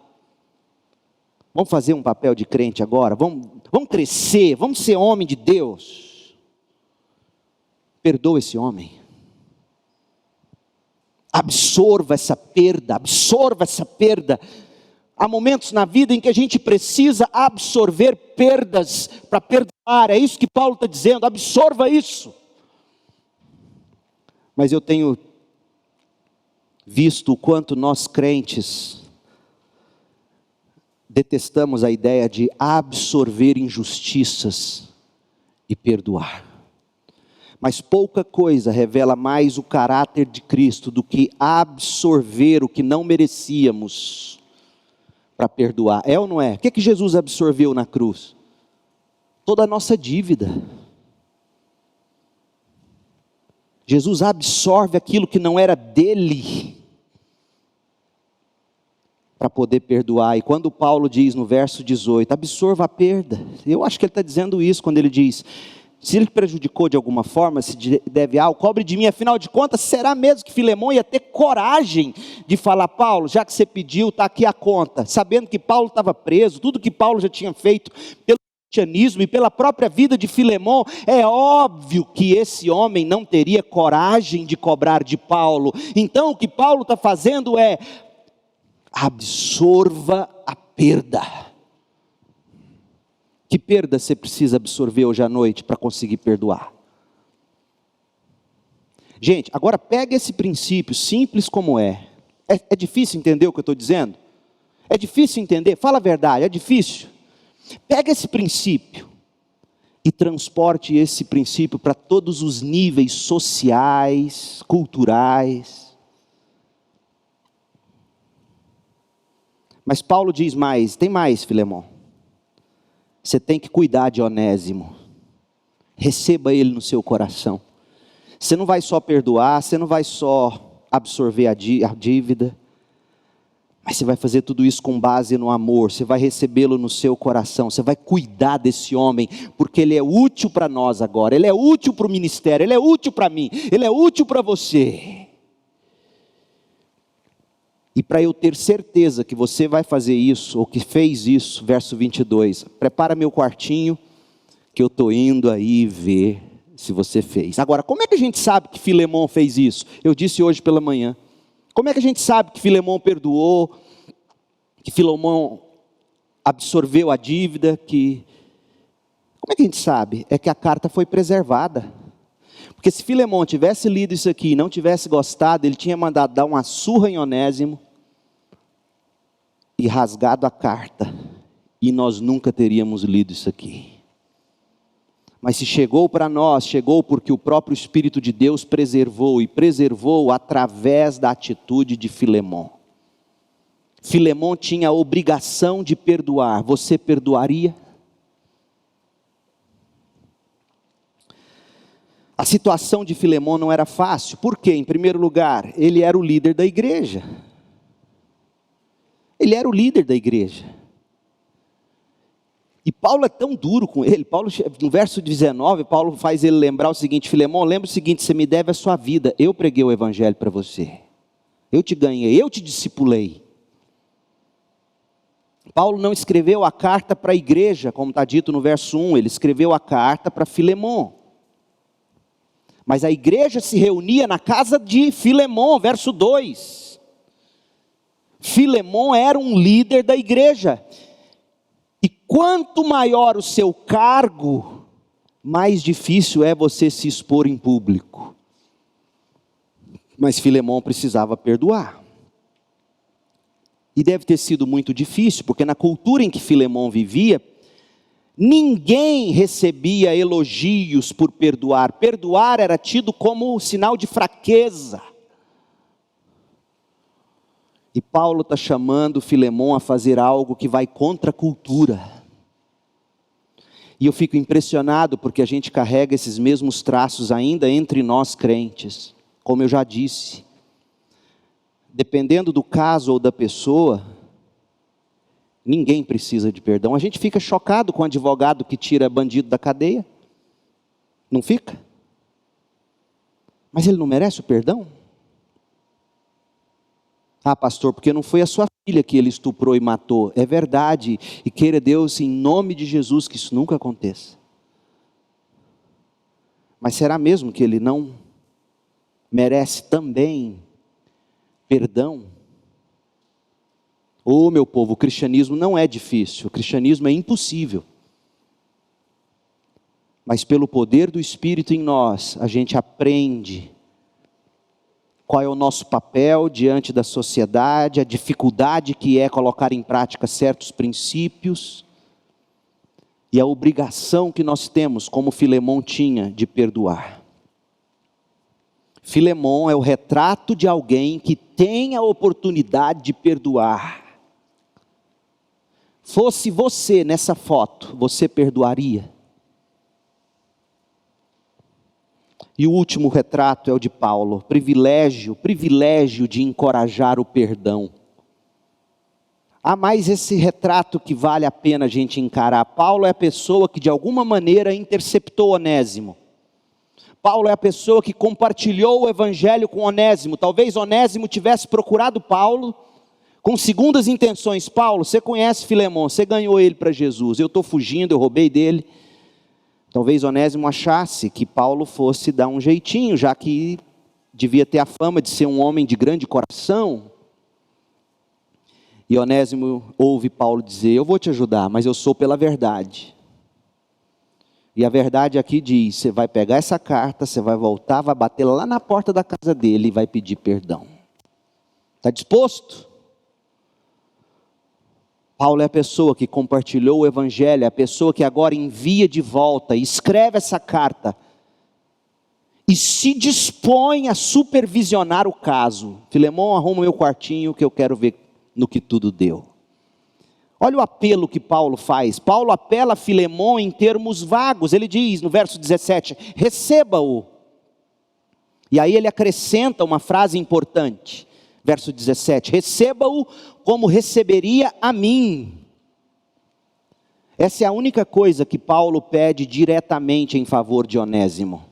Vamos fazer um papel de crente agora? Vamos crescer, vamos ser homem de Deus. Perdoa esse homem. Absorva essa perda, absorva essa perda. Há momentos na vida em que a gente precisa absorver perdas para perdoar. É isso que Paulo está dizendo, absorva isso. Mas eu tenho visto o quanto nós crentes detestamos a ideia de absorver injustiças e perdoar. Mas pouca coisa revela mais o caráter de Cristo do que absorver o que não merecíamos para perdoar. É ou não é? O que Jesus absorveu na cruz? Toda a nossa dívida. Jesus absorve aquilo que não era dele para poder perdoar. E quando Paulo diz no verso 18, absorva a perda, eu acho que ele está dizendo isso quando ele diz: se ele prejudicou de alguma forma, se deve algo, cobre de mim. Afinal de contas, será mesmo que Filemon ia ter coragem de falar: Paulo, já que você pediu, está aqui a conta, sabendo que Paulo estava preso, tudo que Paulo já tinha feito pelo cristianismo e pela própria vida de Filemon, é óbvio que esse homem não teria coragem de cobrar de Paulo. Então o que Paulo está fazendo é: absorva a perda. Que perda você precisa absorver hoje à noite para conseguir perdoar? Gente, agora pega esse princípio, simples como é. É difícil entender o que eu estou dizendo? É difícil entender? Fala a verdade, é difícil? Pega esse princípio e transporte esse princípio para todos os níveis sociais, culturais. Mas Paulo diz mais, tem mais, Filemon. Você tem que cuidar de Onésimo. Receba ele no seu coração. Você não vai só perdoar, você não vai só absorver a dívida, mas você vai fazer tudo isso com base no amor. Você vai recebê-lo no seu coração. Você vai cuidar desse homem, porque ele é útil para nós agora. Ele é útil para o ministério, ele é útil para mim, ele é útil para você. E para eu ter certeza que você vai fazer isso, ou que fez isso, verso 22, prepara meu quartinho, que eu estou indo aí ver se você fez. Agora, como é que a gente sabe que Filemon fez isso? Eu disse hoje pela manhã. Como é que a gente sabe que Filemon perdoou, que Filemon absorveu a dívida, Como é que a gente sabe? É que a carta foi preservada. Porque se Filemão tivesse lido isso aqui e não tivesse gostado, ele tinha mandado dar uma surra em Onésimo e rasgado a carta. E nós nunca teríamos lido isso aqui. Mas se chegou para nós, chegou porque o próprio Espírito de Deus preservou, e preservou através da atitude de Filemão. Filemão tinha a obrigação de perdoar. Você perdoaria? A situação de Filemão não era fácil. Por quê? Em primeiro lugar, ele era o líder da igreja. Ele era o líder da igreja. E Paulo é tão duro com ele. Paulo, no verso 19, Paulo faz ele lembrar o seguinte: Filemão, lembra o seguinte, você me deve a sua vida. Eu preguei o evangelho para você. Eu te ganhei, eu te discipulei. Paulo não escreveu a carta para a igreja, como está dito no verso 1. Ele escreveu a carta para Filemão. Mas a igreja se reunia na casa de Filemão, verso 2. Filemão era um líder da igreja. E quanto maior o seu cargo, mais difícil é você se expor em público. Mas Filemão precisava perdoar. E deve ter sido muito difícil, porque na cultura em que Filemão vivia, ninguém recebia elogios por perdoar. Perdoar era tido como sinal de fraqueza. E Paulo está chamando Filemão a fazer algo que vai contra a cultura. E eu fico impressionado porque a gente carrega esses mesmos traços ainda entre nós crentes. Como eu já disse, dependendo do caso ou da pessoa, ninguém precisa de perdão. A gente fica chocado com o advogado que tira bandido da cadeia. Não fica? Mas ele não merece o perdão? Ah, pastor, porque não foi a sua filha que ele estuprou e matou. É verdade, e queira Deus, em nome de Jesus, que isso nunca aconteça. Mas será mesmo que ele não merece também perdão? Oh, meu povo, o cristianismo não é difícil, o cristianismo é impossível. Mas pelo poder do Espírito em nós, a gente aprende qual é o nosso papel diante da sociedade, a dificuldade que é colocar em prática certos princípios, e a obrigação que nós temos, como Filemão tinha, de perdoar. Filemão é o retrato de alguém que tem a oportunidade de perdoar. Fosse você nessa foto, você perdoaria? E o último retrato é o de Paulo, privilégio de encorajar o perdão. Há mais esse retrato que vale a pena a gente encarar. Paulo é a pessoa que de alguma maneira interceptou Onésimo. Paulo é a pessoa que compartilhou o evangelho com Onésimo. Talvez Onésimo tivesse procurado Paulo com segundas intenções. Paulo, você conhece Filemão, você ganhou ele para Jesus. Eu estou fugindo, eu roubei dele. Talvez Onésimo achasse que Paulo fosse dar um jeitinho, já que devia ter a fama de ser um homem de grande coração. E Onésimo ouve Paulo dizer: eu vou te ajudar, mas eu sou pela verdade. E a verdade aqui diz: você vai pegar essa carta, você vai voltar, vai bater lá na porta da casa dele e vai pedir perdão. Está disposto? Paulo é a pessoa que compartilhou o evangelho, é a pessoa que agora envia de volta, escreve essa carta e se dispõe a supervisionar o caso. Filemão, arruma meu quartinho que eu quero ver no que tudo deu. Olha o apelo que Paulo faz. Paulo apela a Filemão em termos vagos. Ele diz no verso 17, receba-o. E aí ele acrescenta uma frase importante. Verso 17, receba-o como receberia a mim. Essa é a única coisa que Paulo pede diretamente em favor de Onésimo.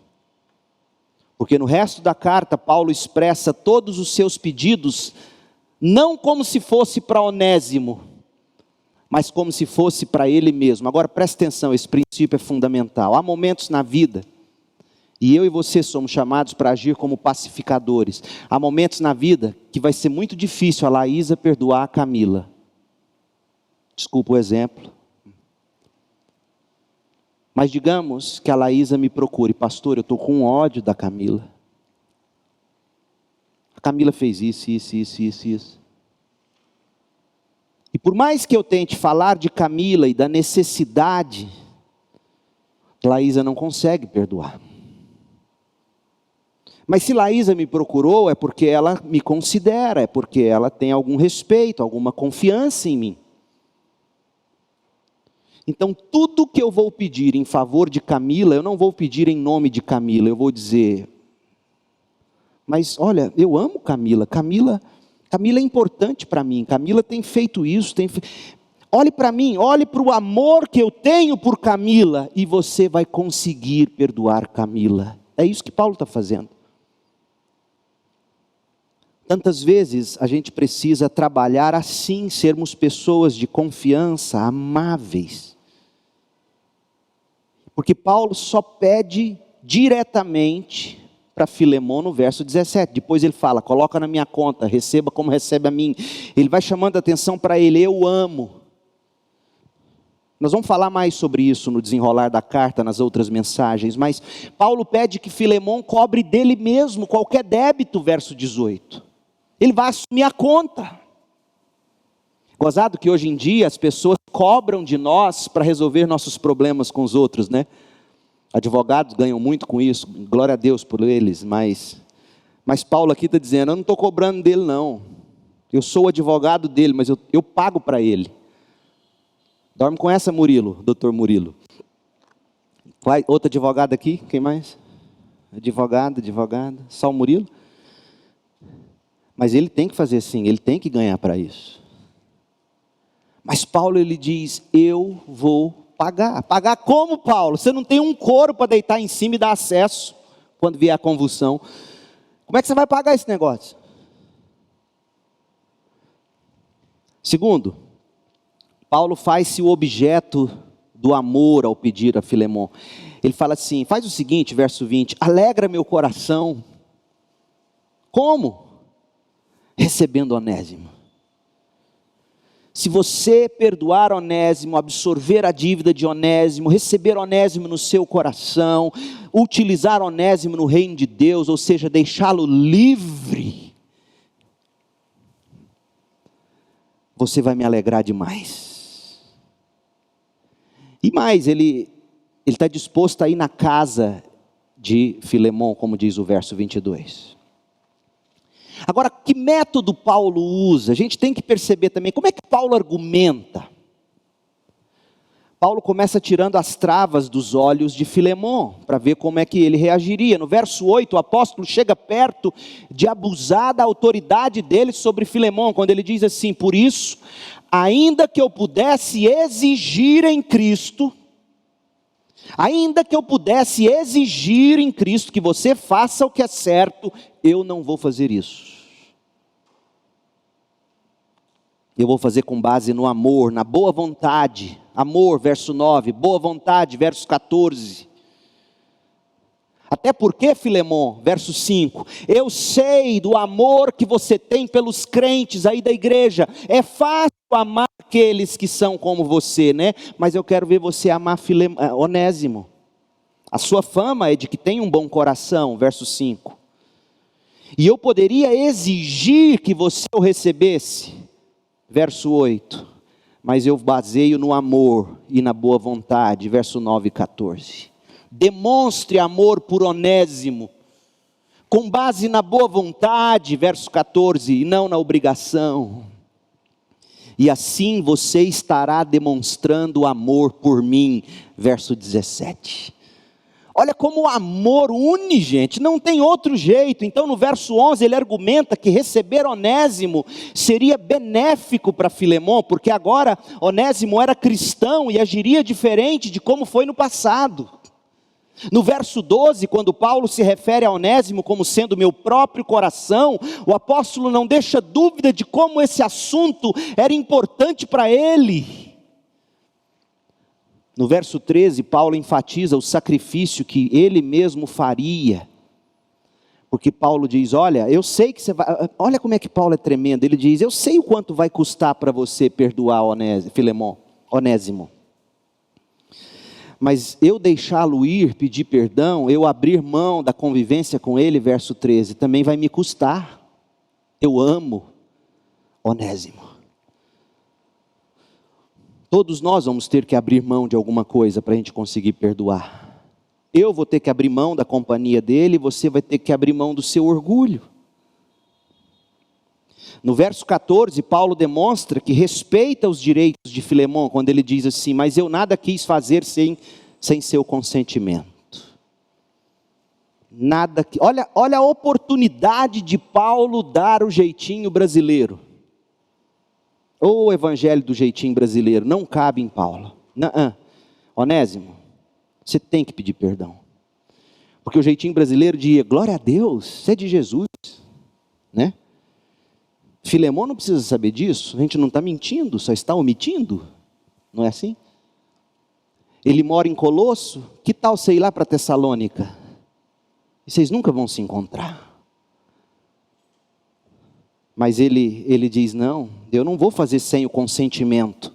Porque no resto da carta, Paulo expressa todos os seus pedidos, não como se fosse para Onésimo, mas como se fosse para ele mesmo. Agora preste atenção, esse princípio é fundamental. Há momentos na vida, e eu e você somos chamados para agir como pacificadores. Há momentos na vida que vai ser muito difícil a Laísa perdoar a Camila. Desculpa o exemplo. Mas digamos que a Laísa me procure: pastor, eu estou com ódio da Camila. A Camila fez isso. E por mais que eu tente falar de Camila e da necessidade, Laísa não consegue perdoar. Mas se Laísa me procurou, é porque ela me considera, é porque ela tem algum respeito, alguma confiança em mim. Então, tudo que eu vou pedir em favor de Camila, eu não vou pedir em nome de Camila, eu vou dizer: mas olha, eu amo Camila, Camila é importante para mim, Camila tem feito isso, olhe para mim, olhe para o amor que eu tenho por Camila, e você vai conseguir perdoar Camila. É isso que Paulo está fazendo. Tantas vezes a gente precisa trabalhar assim, sermos pessoas de confiança, amáveis. Porque Paulo só pede diretamente para Filemon no verso 17. Depois ele fala: coloca na minha conta, receba como recebe a mim. Ele vai chamando a atenção para ele: eu amo. Nós vamos falar mais sobre isso no desenrolar da carta, nas outras mensagens. Mas Paulo pede que Filemon cobre dele mesmo qualquer débito, verso 18. Ele vai assumir a conta. Gozado que hoje em dia as pessoas cobram de nós para resolver nossos problemas com os outros, né? Advogados ganham muito com isso, glória a Deus por eles, mas Paulo aqui está dizendo: eu não estou cobrando dele não, eu sou o advogado dele, mas eu pago para ele. Dorme com essa, Murilo, doutor Murilo. Vai, outro advogado aqui, quem mais? Advogada, só o Murilo? Mas ele tem que fazer assim, ele tem que ganhar para isso. Mas Paulo, ele diz: eu vou pagar. Pagar como, Paulo? Você não tem um couro para deitar em cima e dar acesso quando vier a convulsão. Como é que você vai pagar esse negócio? Segundo, Paulo faz-se o objeto do amor ao pedir a Filemon. Ele fala assim, faz o seguinte, verso 20: alegra meu coração. Como? Recebendo Onésimo. Se você perdoar Onésimo, absorver a dívida de Onésimo, receber Onésimo no seu coração, utilizar Onésimo no reino de Deus, ou seja, deixá-lo livre, você vai me alegrar demais. E mais, ele está disposto a ir na casa de Filemon, como diz o verso 22. Agora, que método Paulo usa? A gente tem que perceber também, como é que Paulo argumenta? Paulo começa tirando as travas dos olhos de Filemon, para ver como é que ele reagiria. No verso 8, o apóstolo chega perto de abusar da autoridade dele sobre Filemon, quando ele diz assim: por isso, ainda que eu pudesse exigir em Cristo que você faça o que é certo, eu não vou fazer isso. Eu vou fazer com base no amor, na boa vontade. Amor, verso 9, boa vontade, verso 14. Até porque, Filemon, verso 5, eu sei do amor que você tem pelos crentes aí da igreja. É fácil amar aqueles que são como você, né? Mas eu quero ver você amar Onésimo. A sua fama é de que tem um bom coração, verso 5. E eu poderia exigir que você o recebesse, verso 8. Mas eu baseio no amor e na boa vontade, verso 9 e 14. Demonstre amor por Onésimo, com base na boa vontade, verso 14, e não na obrigação. E assim você estará demonstrando amor por mim, verso 17. Olha como o amor une, gente, não tem outro jeito. Então no verso 11 ele argumenta que receber Onésimo seria benéfico para Filemon, porque agora Onésimo era cristão e agiria diferente de como foi no passado. No verso 12, quando Paulo se refere a Onésimo como sendo meu próprio coração, o apóstolo não deixa dúvida de como esse assunto era importante para ele. No verso 13, Paulo enfatiza o sacrifício que ele mesmo faria. Porque Paulo diz, olha, eu sei que você vai... Olha como é que Paulo é tremendo. Ele diz, eu sei o quanto vai custar para você perdoar Onésimo. Mas eu deixá-lo ir, pedir perdão, eu abrir mão da convivência com ele, verso 13, também vai me custar. Eu amo Onésimo. Todos nós vamos ter que abrir mão de alguma coisa para a gente conseguir perdoar. Eu vou ter que abrir mão da companhia dele, você vai ter que abrir mão do seu orgulho. No verso 14, Paulo demonstra que respeita os direitos de Filemon, quando ele diz assim, mas eu nada quis fazer sem seu consentimento. Nada que... Olha a oportunidade de Paulo dar o jeitinho brasileiro. Ou o evangelho do jeitinho brasileiro, não cabe em Paulo. Não, Onésimo, você tem que pedir perdão. Porque o jeitinho brasileiro dizia, glória a Deus, você é de Jesus, né? Filemon não precisa saber disso, a gente não está mentindo, só está omitindo, não é assim? Ele mora em Colosso, que tal você ir lá para Tessalônica? E vocês nunca vão se encontrar. Mas ele diz, não, eu não vou fazer sem o consentimento.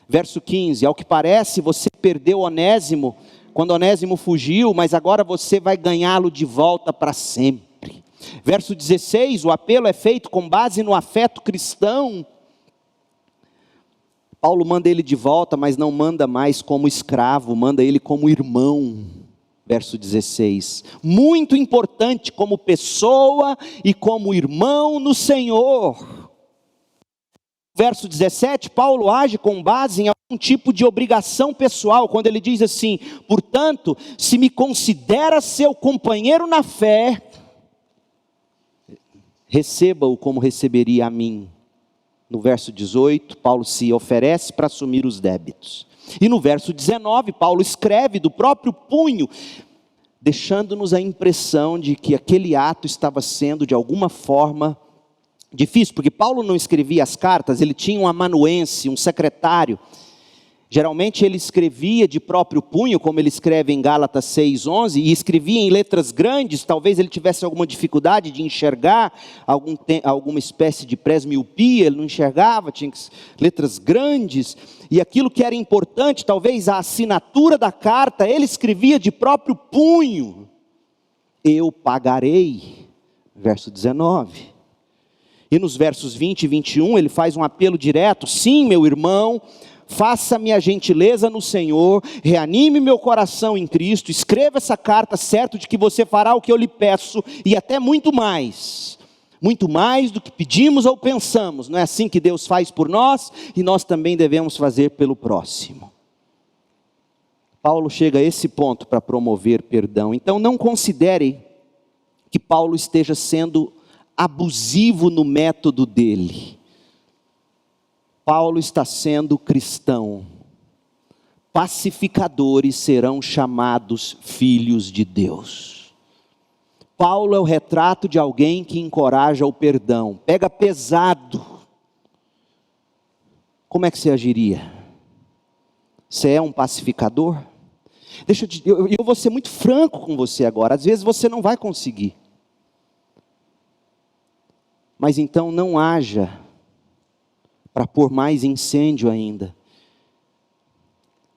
Verso 15, ao que parece você perdeu Onésimo, quando Onésimo fugiu, mas agora você vai ganhá-lo de volta para sempre. Verso 16, o apelo é feito com base no afeto cristão. Paulo manda ele de volta, mas não manda mais como escravo, manda ele como irmão. Verso 16, muito importante como pessoa e como irmão no Senhor. Verso 17, Paulo age com base em algum tipo de obrigação pessoal, quando ele diz assim, portanto, se me considera seu companheiro na fé, receba-o como receberia a mim. No verso 18, Paulo se oferece para assumir os débitos. E no verso 19, Paulo escreve do próprio punho, deixando-nos a impressão de que aquele ato estava sendo de alguma forma difícil, porque Paulo não escrevia as cartas, ele tinha um amanuense, um secretário. Geralmente ele escrevia de próprio punho, como ele escreve em Gálatas 6:11, e escrevia em letras grandes, talvez ele tivesse alguma dificuldade de enxergar, alguma espécie de presmiopia, ele não enxergava, tinha letras grandes, e aquilo que era importante, talvez a assinatura da carta, ele escrevia de próprio punho, eu pagarei, verso 19, e nos versos 20 e 21 ele faz um apelo direto, sim meu irmão, faça-me a gentileza no Senhor, reanime meu coração em Cristo, escreva essa carta certo de que você fará o que eu lhe peço, e até muito mais do que pedimos ou pensamos, não é assim que Deus faz por nós, e nós também devemos fazer pelo próximo. Paulo chega a esse ponto para promover perdão, então não considere que Paulo esteja sendo abusivo no método dele. Paulo está sendo cristão. Pacificadores serão chamados filhos de Deus. Paulo é o retrato de alguém que encoraja o perdão. Pega pesado. Como é que você agiria? Você é um pacificador? Eu vou ser muito franco com você agora. Às vezes você não vai conseguir. Mas então não haja para pôr mais incêndio ainda.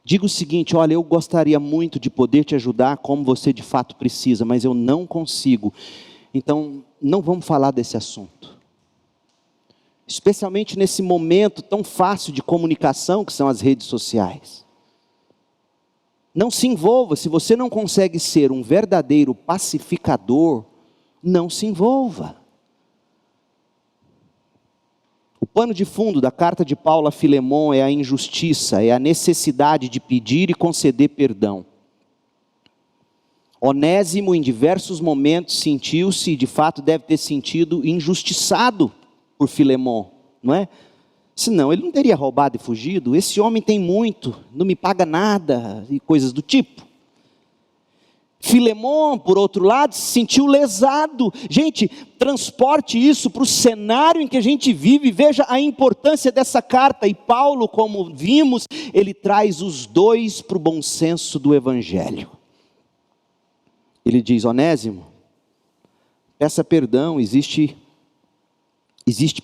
Diga o seguinte, olha, eu gostaria muito de poder te ajudar como você de fato precisa, mas eu não consigo. Então, não vamos falar desse assunto. Especialmente nesse momento tão fácil de comunicação que são as redes sociais. Não se envolva, se você não consegue ser um verdadeiro pacificador, não se envolva. O pano de fundo da carta de Paulo a Filemon é a injustiça, é a necessidade de pedir e conceder perdão. Onésimo em diversos momentos sentiu-se, e de fato deve ter sentido, injustiçado por Filemon, não é? Senão ele não teria roubado e fugido, esse homem tem muito, não me paga nada, e coisas do tipo. Filemon, por outro lado, se sentiu lesado. Gente, transporte isso para o cenário em que a gente vive, veja a importância dessa carta. E Paulo, como vimos, ele traz os dois para o bom senso do Evangelho. Ele diz, Onésimo, peça perdão, existe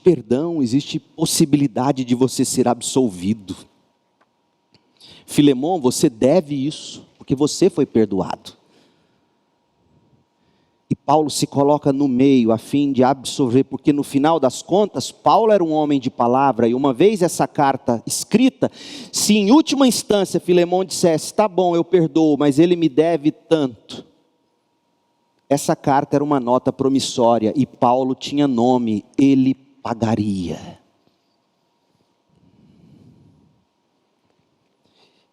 perdão, existe possibilidade de você ser absolvido. Filemon, você deve isso, porque você foi perdoado. E Paulo se coloca no meio a fim de absorver, porque no final das contas, Paulo era um homem de palavra, e uma vez essa carta escrita, se em última instância Filemon dissesse, tá bom, eu perdoo, mas ele me deve tanto. Essa carta era uma nota promissória, e Paulo tinha nome, ele pagaria.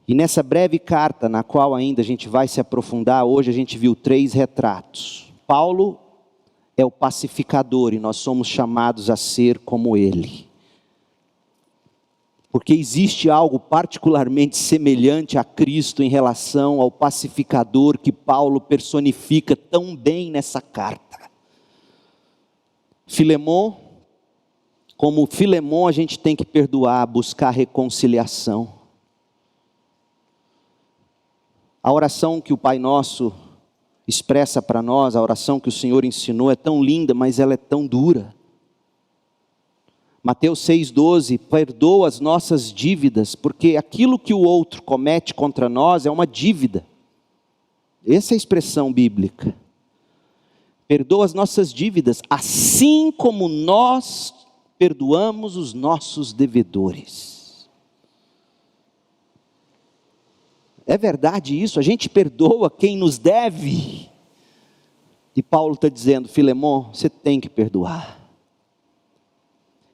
E nessa breve carta, na qual ainda a gente vai se aprofundar, hoje a gente viu 3 retratos. Paulo é o pacificador e nós somos chamados a ser como ele. Porque existe algo particularmente semelhante a Cristo em relação ao pacificador que Paulo personifica tão bem nessa carta. Filemon, como Filemon a gente tem que perdoar, buscar reconciliação. A oração que o Pai Nosso expressa para nós, a oração que o Senhor ensinou é tão linda, mas ela é tão dura. Mateus 6,12, perdoa as nossas dívidas, porque aquilo que o outro comete contra nós é uma dívida. Essa é a expressão bíblica. Perdoa as nossas dívidas, assim como nós perdoamos os nossos devedores. É verdade isso, a gente perdoa quem nos deve. E Paulo está dizendo, Filemon, você tem que perdoar.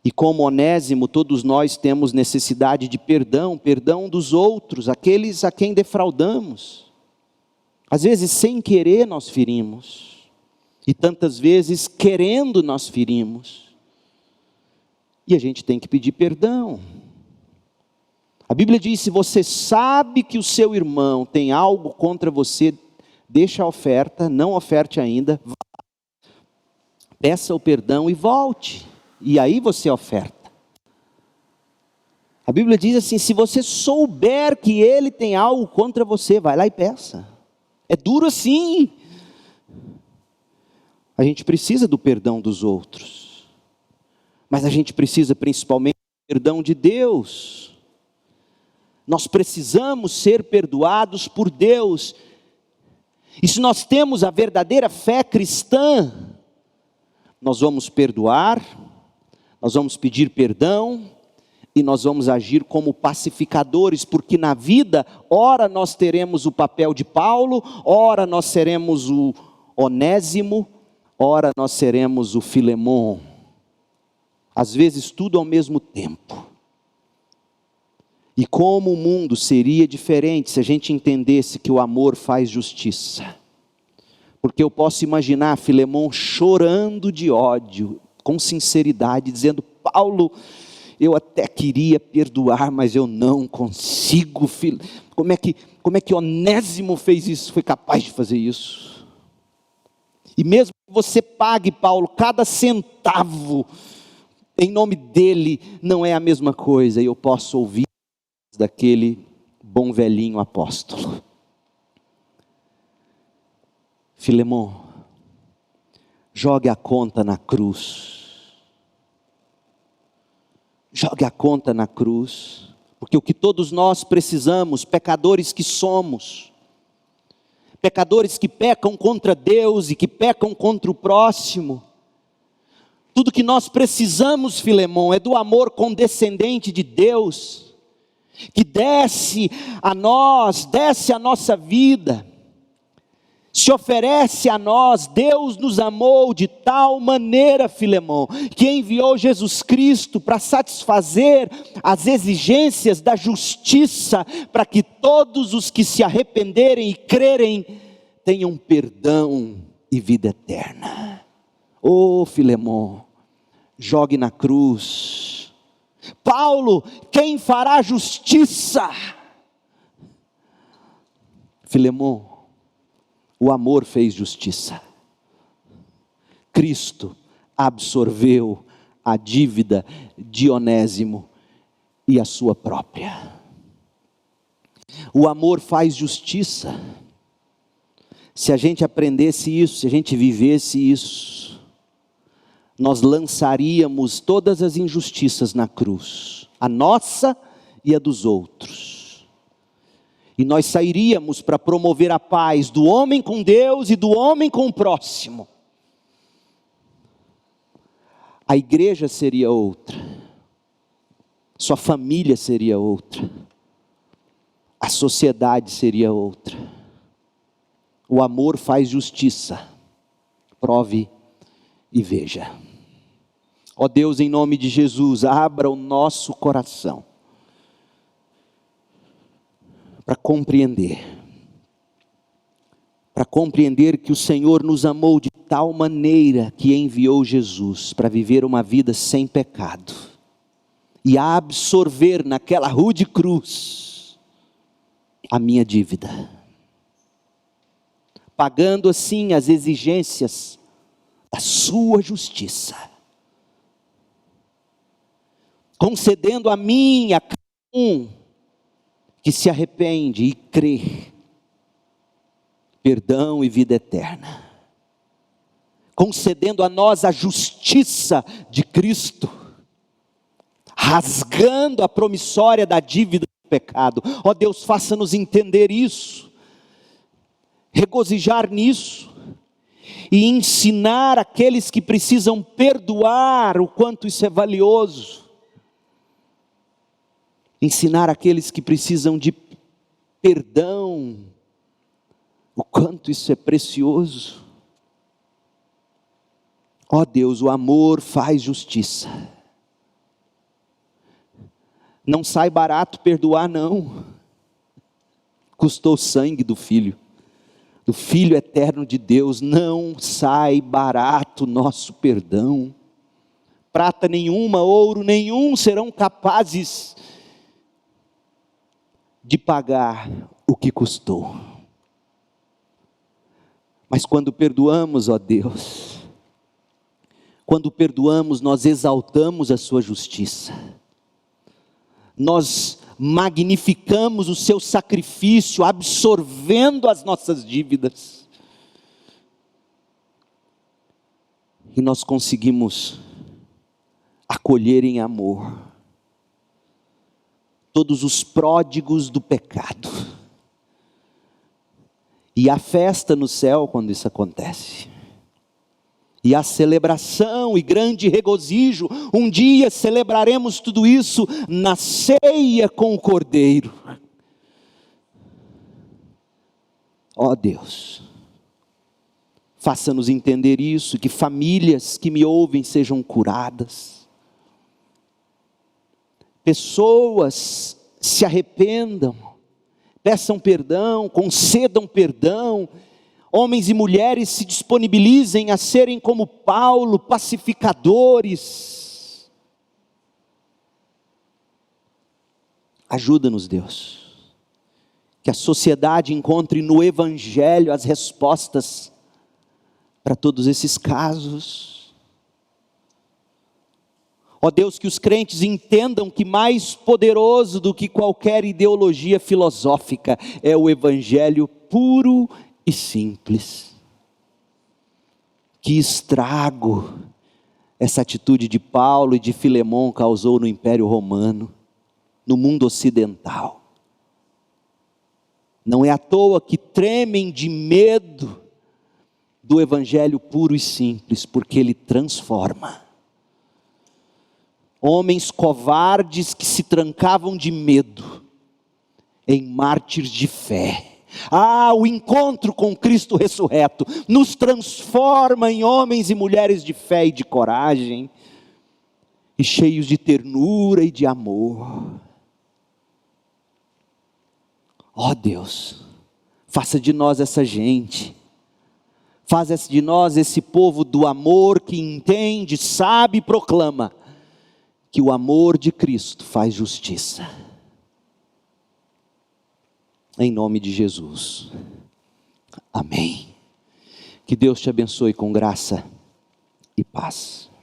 E como Onésimo, todos nós temos necessidade de perdão, perdão dos outros, aqueles a quem defraudamos. Às vezes sem querer nós ferimos, e tantas vezes querendo nós ferimos. E a gente tem que pedir perdão. A Bíblia diz, se você sabe que o seu irmão tem algo contra você, deixa a oferta, não oferte ainda, peça o perdão e volte, e aí você oferta. A Bíblia diz assim, se você souber que ele tem algo contra você, vai lá e peça. É duro assim. A gente precisa do perdão dos outros, mas a gente precisa principalmente do perdão de Deus. Nós precisamos ser perdoados por Deus. E se nós temos a verdadeira fé cristã, nós vamos perdoar, nós vamos pedir perdão, e nós vamos agir como pacificadores, porque na vida, ora nós teremos o papel de Paulo, ora nós seremos o Onésimo, ora nós seremos o Filemon. Às vezes tudo ao mesmo tempo. E como o mundo seria diferente se a gente entendesse que o amor faz justiça. Porque eu posso imaginar Filemon chorando de ódio, com sinceridade, dizendo, Paulo, eu até queria perdoar, mas eu não consigo. Como é que Onésimo fez isso, foi capaz de fazer isso? E mesmo que você pague, Paulo, cada centavo, em nome dele, não é a mesma coisa. E eu posso ouvir daquele bom velhinho apóstolo. Filemon, jogue a conta na cruz. Jogue a conta na cruz. Porque o que todos nós precisamos, pecadores que somos, pecadores que pecam contra Deus e que pecam contra o próximo, tudo que nós precisamos, Filemon, é do amor condescendente de Deus, que desce a nós, desce a nossa vida, se oferece a nós. Deus nos amou de tal maneira, Filemon, que enviou Jesus Cristo para satisfazer as exigências da justiça, para que todos os que se arrependerem e crerem, tenham perdão e vida eterna. Oh, Filemon, jogue na cruz. Paulo, quem fará justiça? Filemon, o amor fez justiça. Cristo absorveu a dívida de Onésimo e a sua própria. O amor faz justiça. Se a gente aprendesse isso, se a gente vivesse isso, nós lançaríamos todas as injustiças na cruz, a nossa e a dos outros. E nós sairíamos para promover a paz do homem com Deus e do homem com o próximo. A igreja seria outra. Sua família seria outra. A sociedade seria outra. O amor faz justiça. Prove e veja. Ó Deus, em nome de Jesus, abra o nosso coração para compreender que o Senhor nos amou de tal maneira que enviou Jesus para viver uma vida sem pecado e a absorver naquela rude cruz a minha dívida, pagando assim as exigências da sua justiça, concedendo a mim, a cada um que se arrepende e crê, perdão e vida eterna, concedendo a nós a justiça de Cristo, rasgando a promissória da dívida do pecado. Ó Deus, faça-nos entender isso, regozijar nisso, e ensinar aqueles que precisam perdoar o quanto isso é valioso, ensinar aqueles que precisam de perdão o quanto isso é precioso. Ó Deus, o amor faz justiça. Não sai barato perdoar, não. Custou o sangue do Filho eterno de Deus. Não sai barato nosso perdão. Prata nenhuma, ouro nenhum serão capazes de pagar o que custou. Mas quando perdoamos, ó Deus, quando perdoamos, nós exaltamos a sua justiça, nós magnificamos o seu sacrifício, absorvendo as nossas dívidas, e nós conseguimos acolher em amor todos os pródigos do pecado. E há festa no céu quando isso acontece. E há celebração e grande regozijo. Um dia celebraremos tudo isso na ceia com o Cordeiro. Ó Deus, faça-nos entender isso, que famílias que me ouvem sejam curadas. Pessoas se arrependam, peçam perdão, concedam perdão. Homens e mulheres se disponibilizem a serem como Paulo, pacificadores. Ajuda-nos, Deus, que a sociedade encontre no Evangelho as respostas para todos esses casos. Ó Deus, que os crentes entendam que mais poderoso do que qualquer ideologia filosófica é o Evangelho puro e simples. Que estrago essa atitude de Paulo e de Filemão causou no Império Romano, no mundo ocidental. Não é à toa que tremem de medo do Evangelho puro e simples, porque ele transforma. Homens covardes que se trancavam de medo em mártires de fé. O encontro com Cristo ressurreto nos transforma em homens e mulheres de fé e de coragem, e cheios de ternura e de amor. Ó Deus, faça de nós essa gente, faça de nós esse povo do amor que entende, sabe e proclama que o amor de Cristo faz justiça. Em nome de Jesus. Amém. Que Deus te abençoe com graça e paz.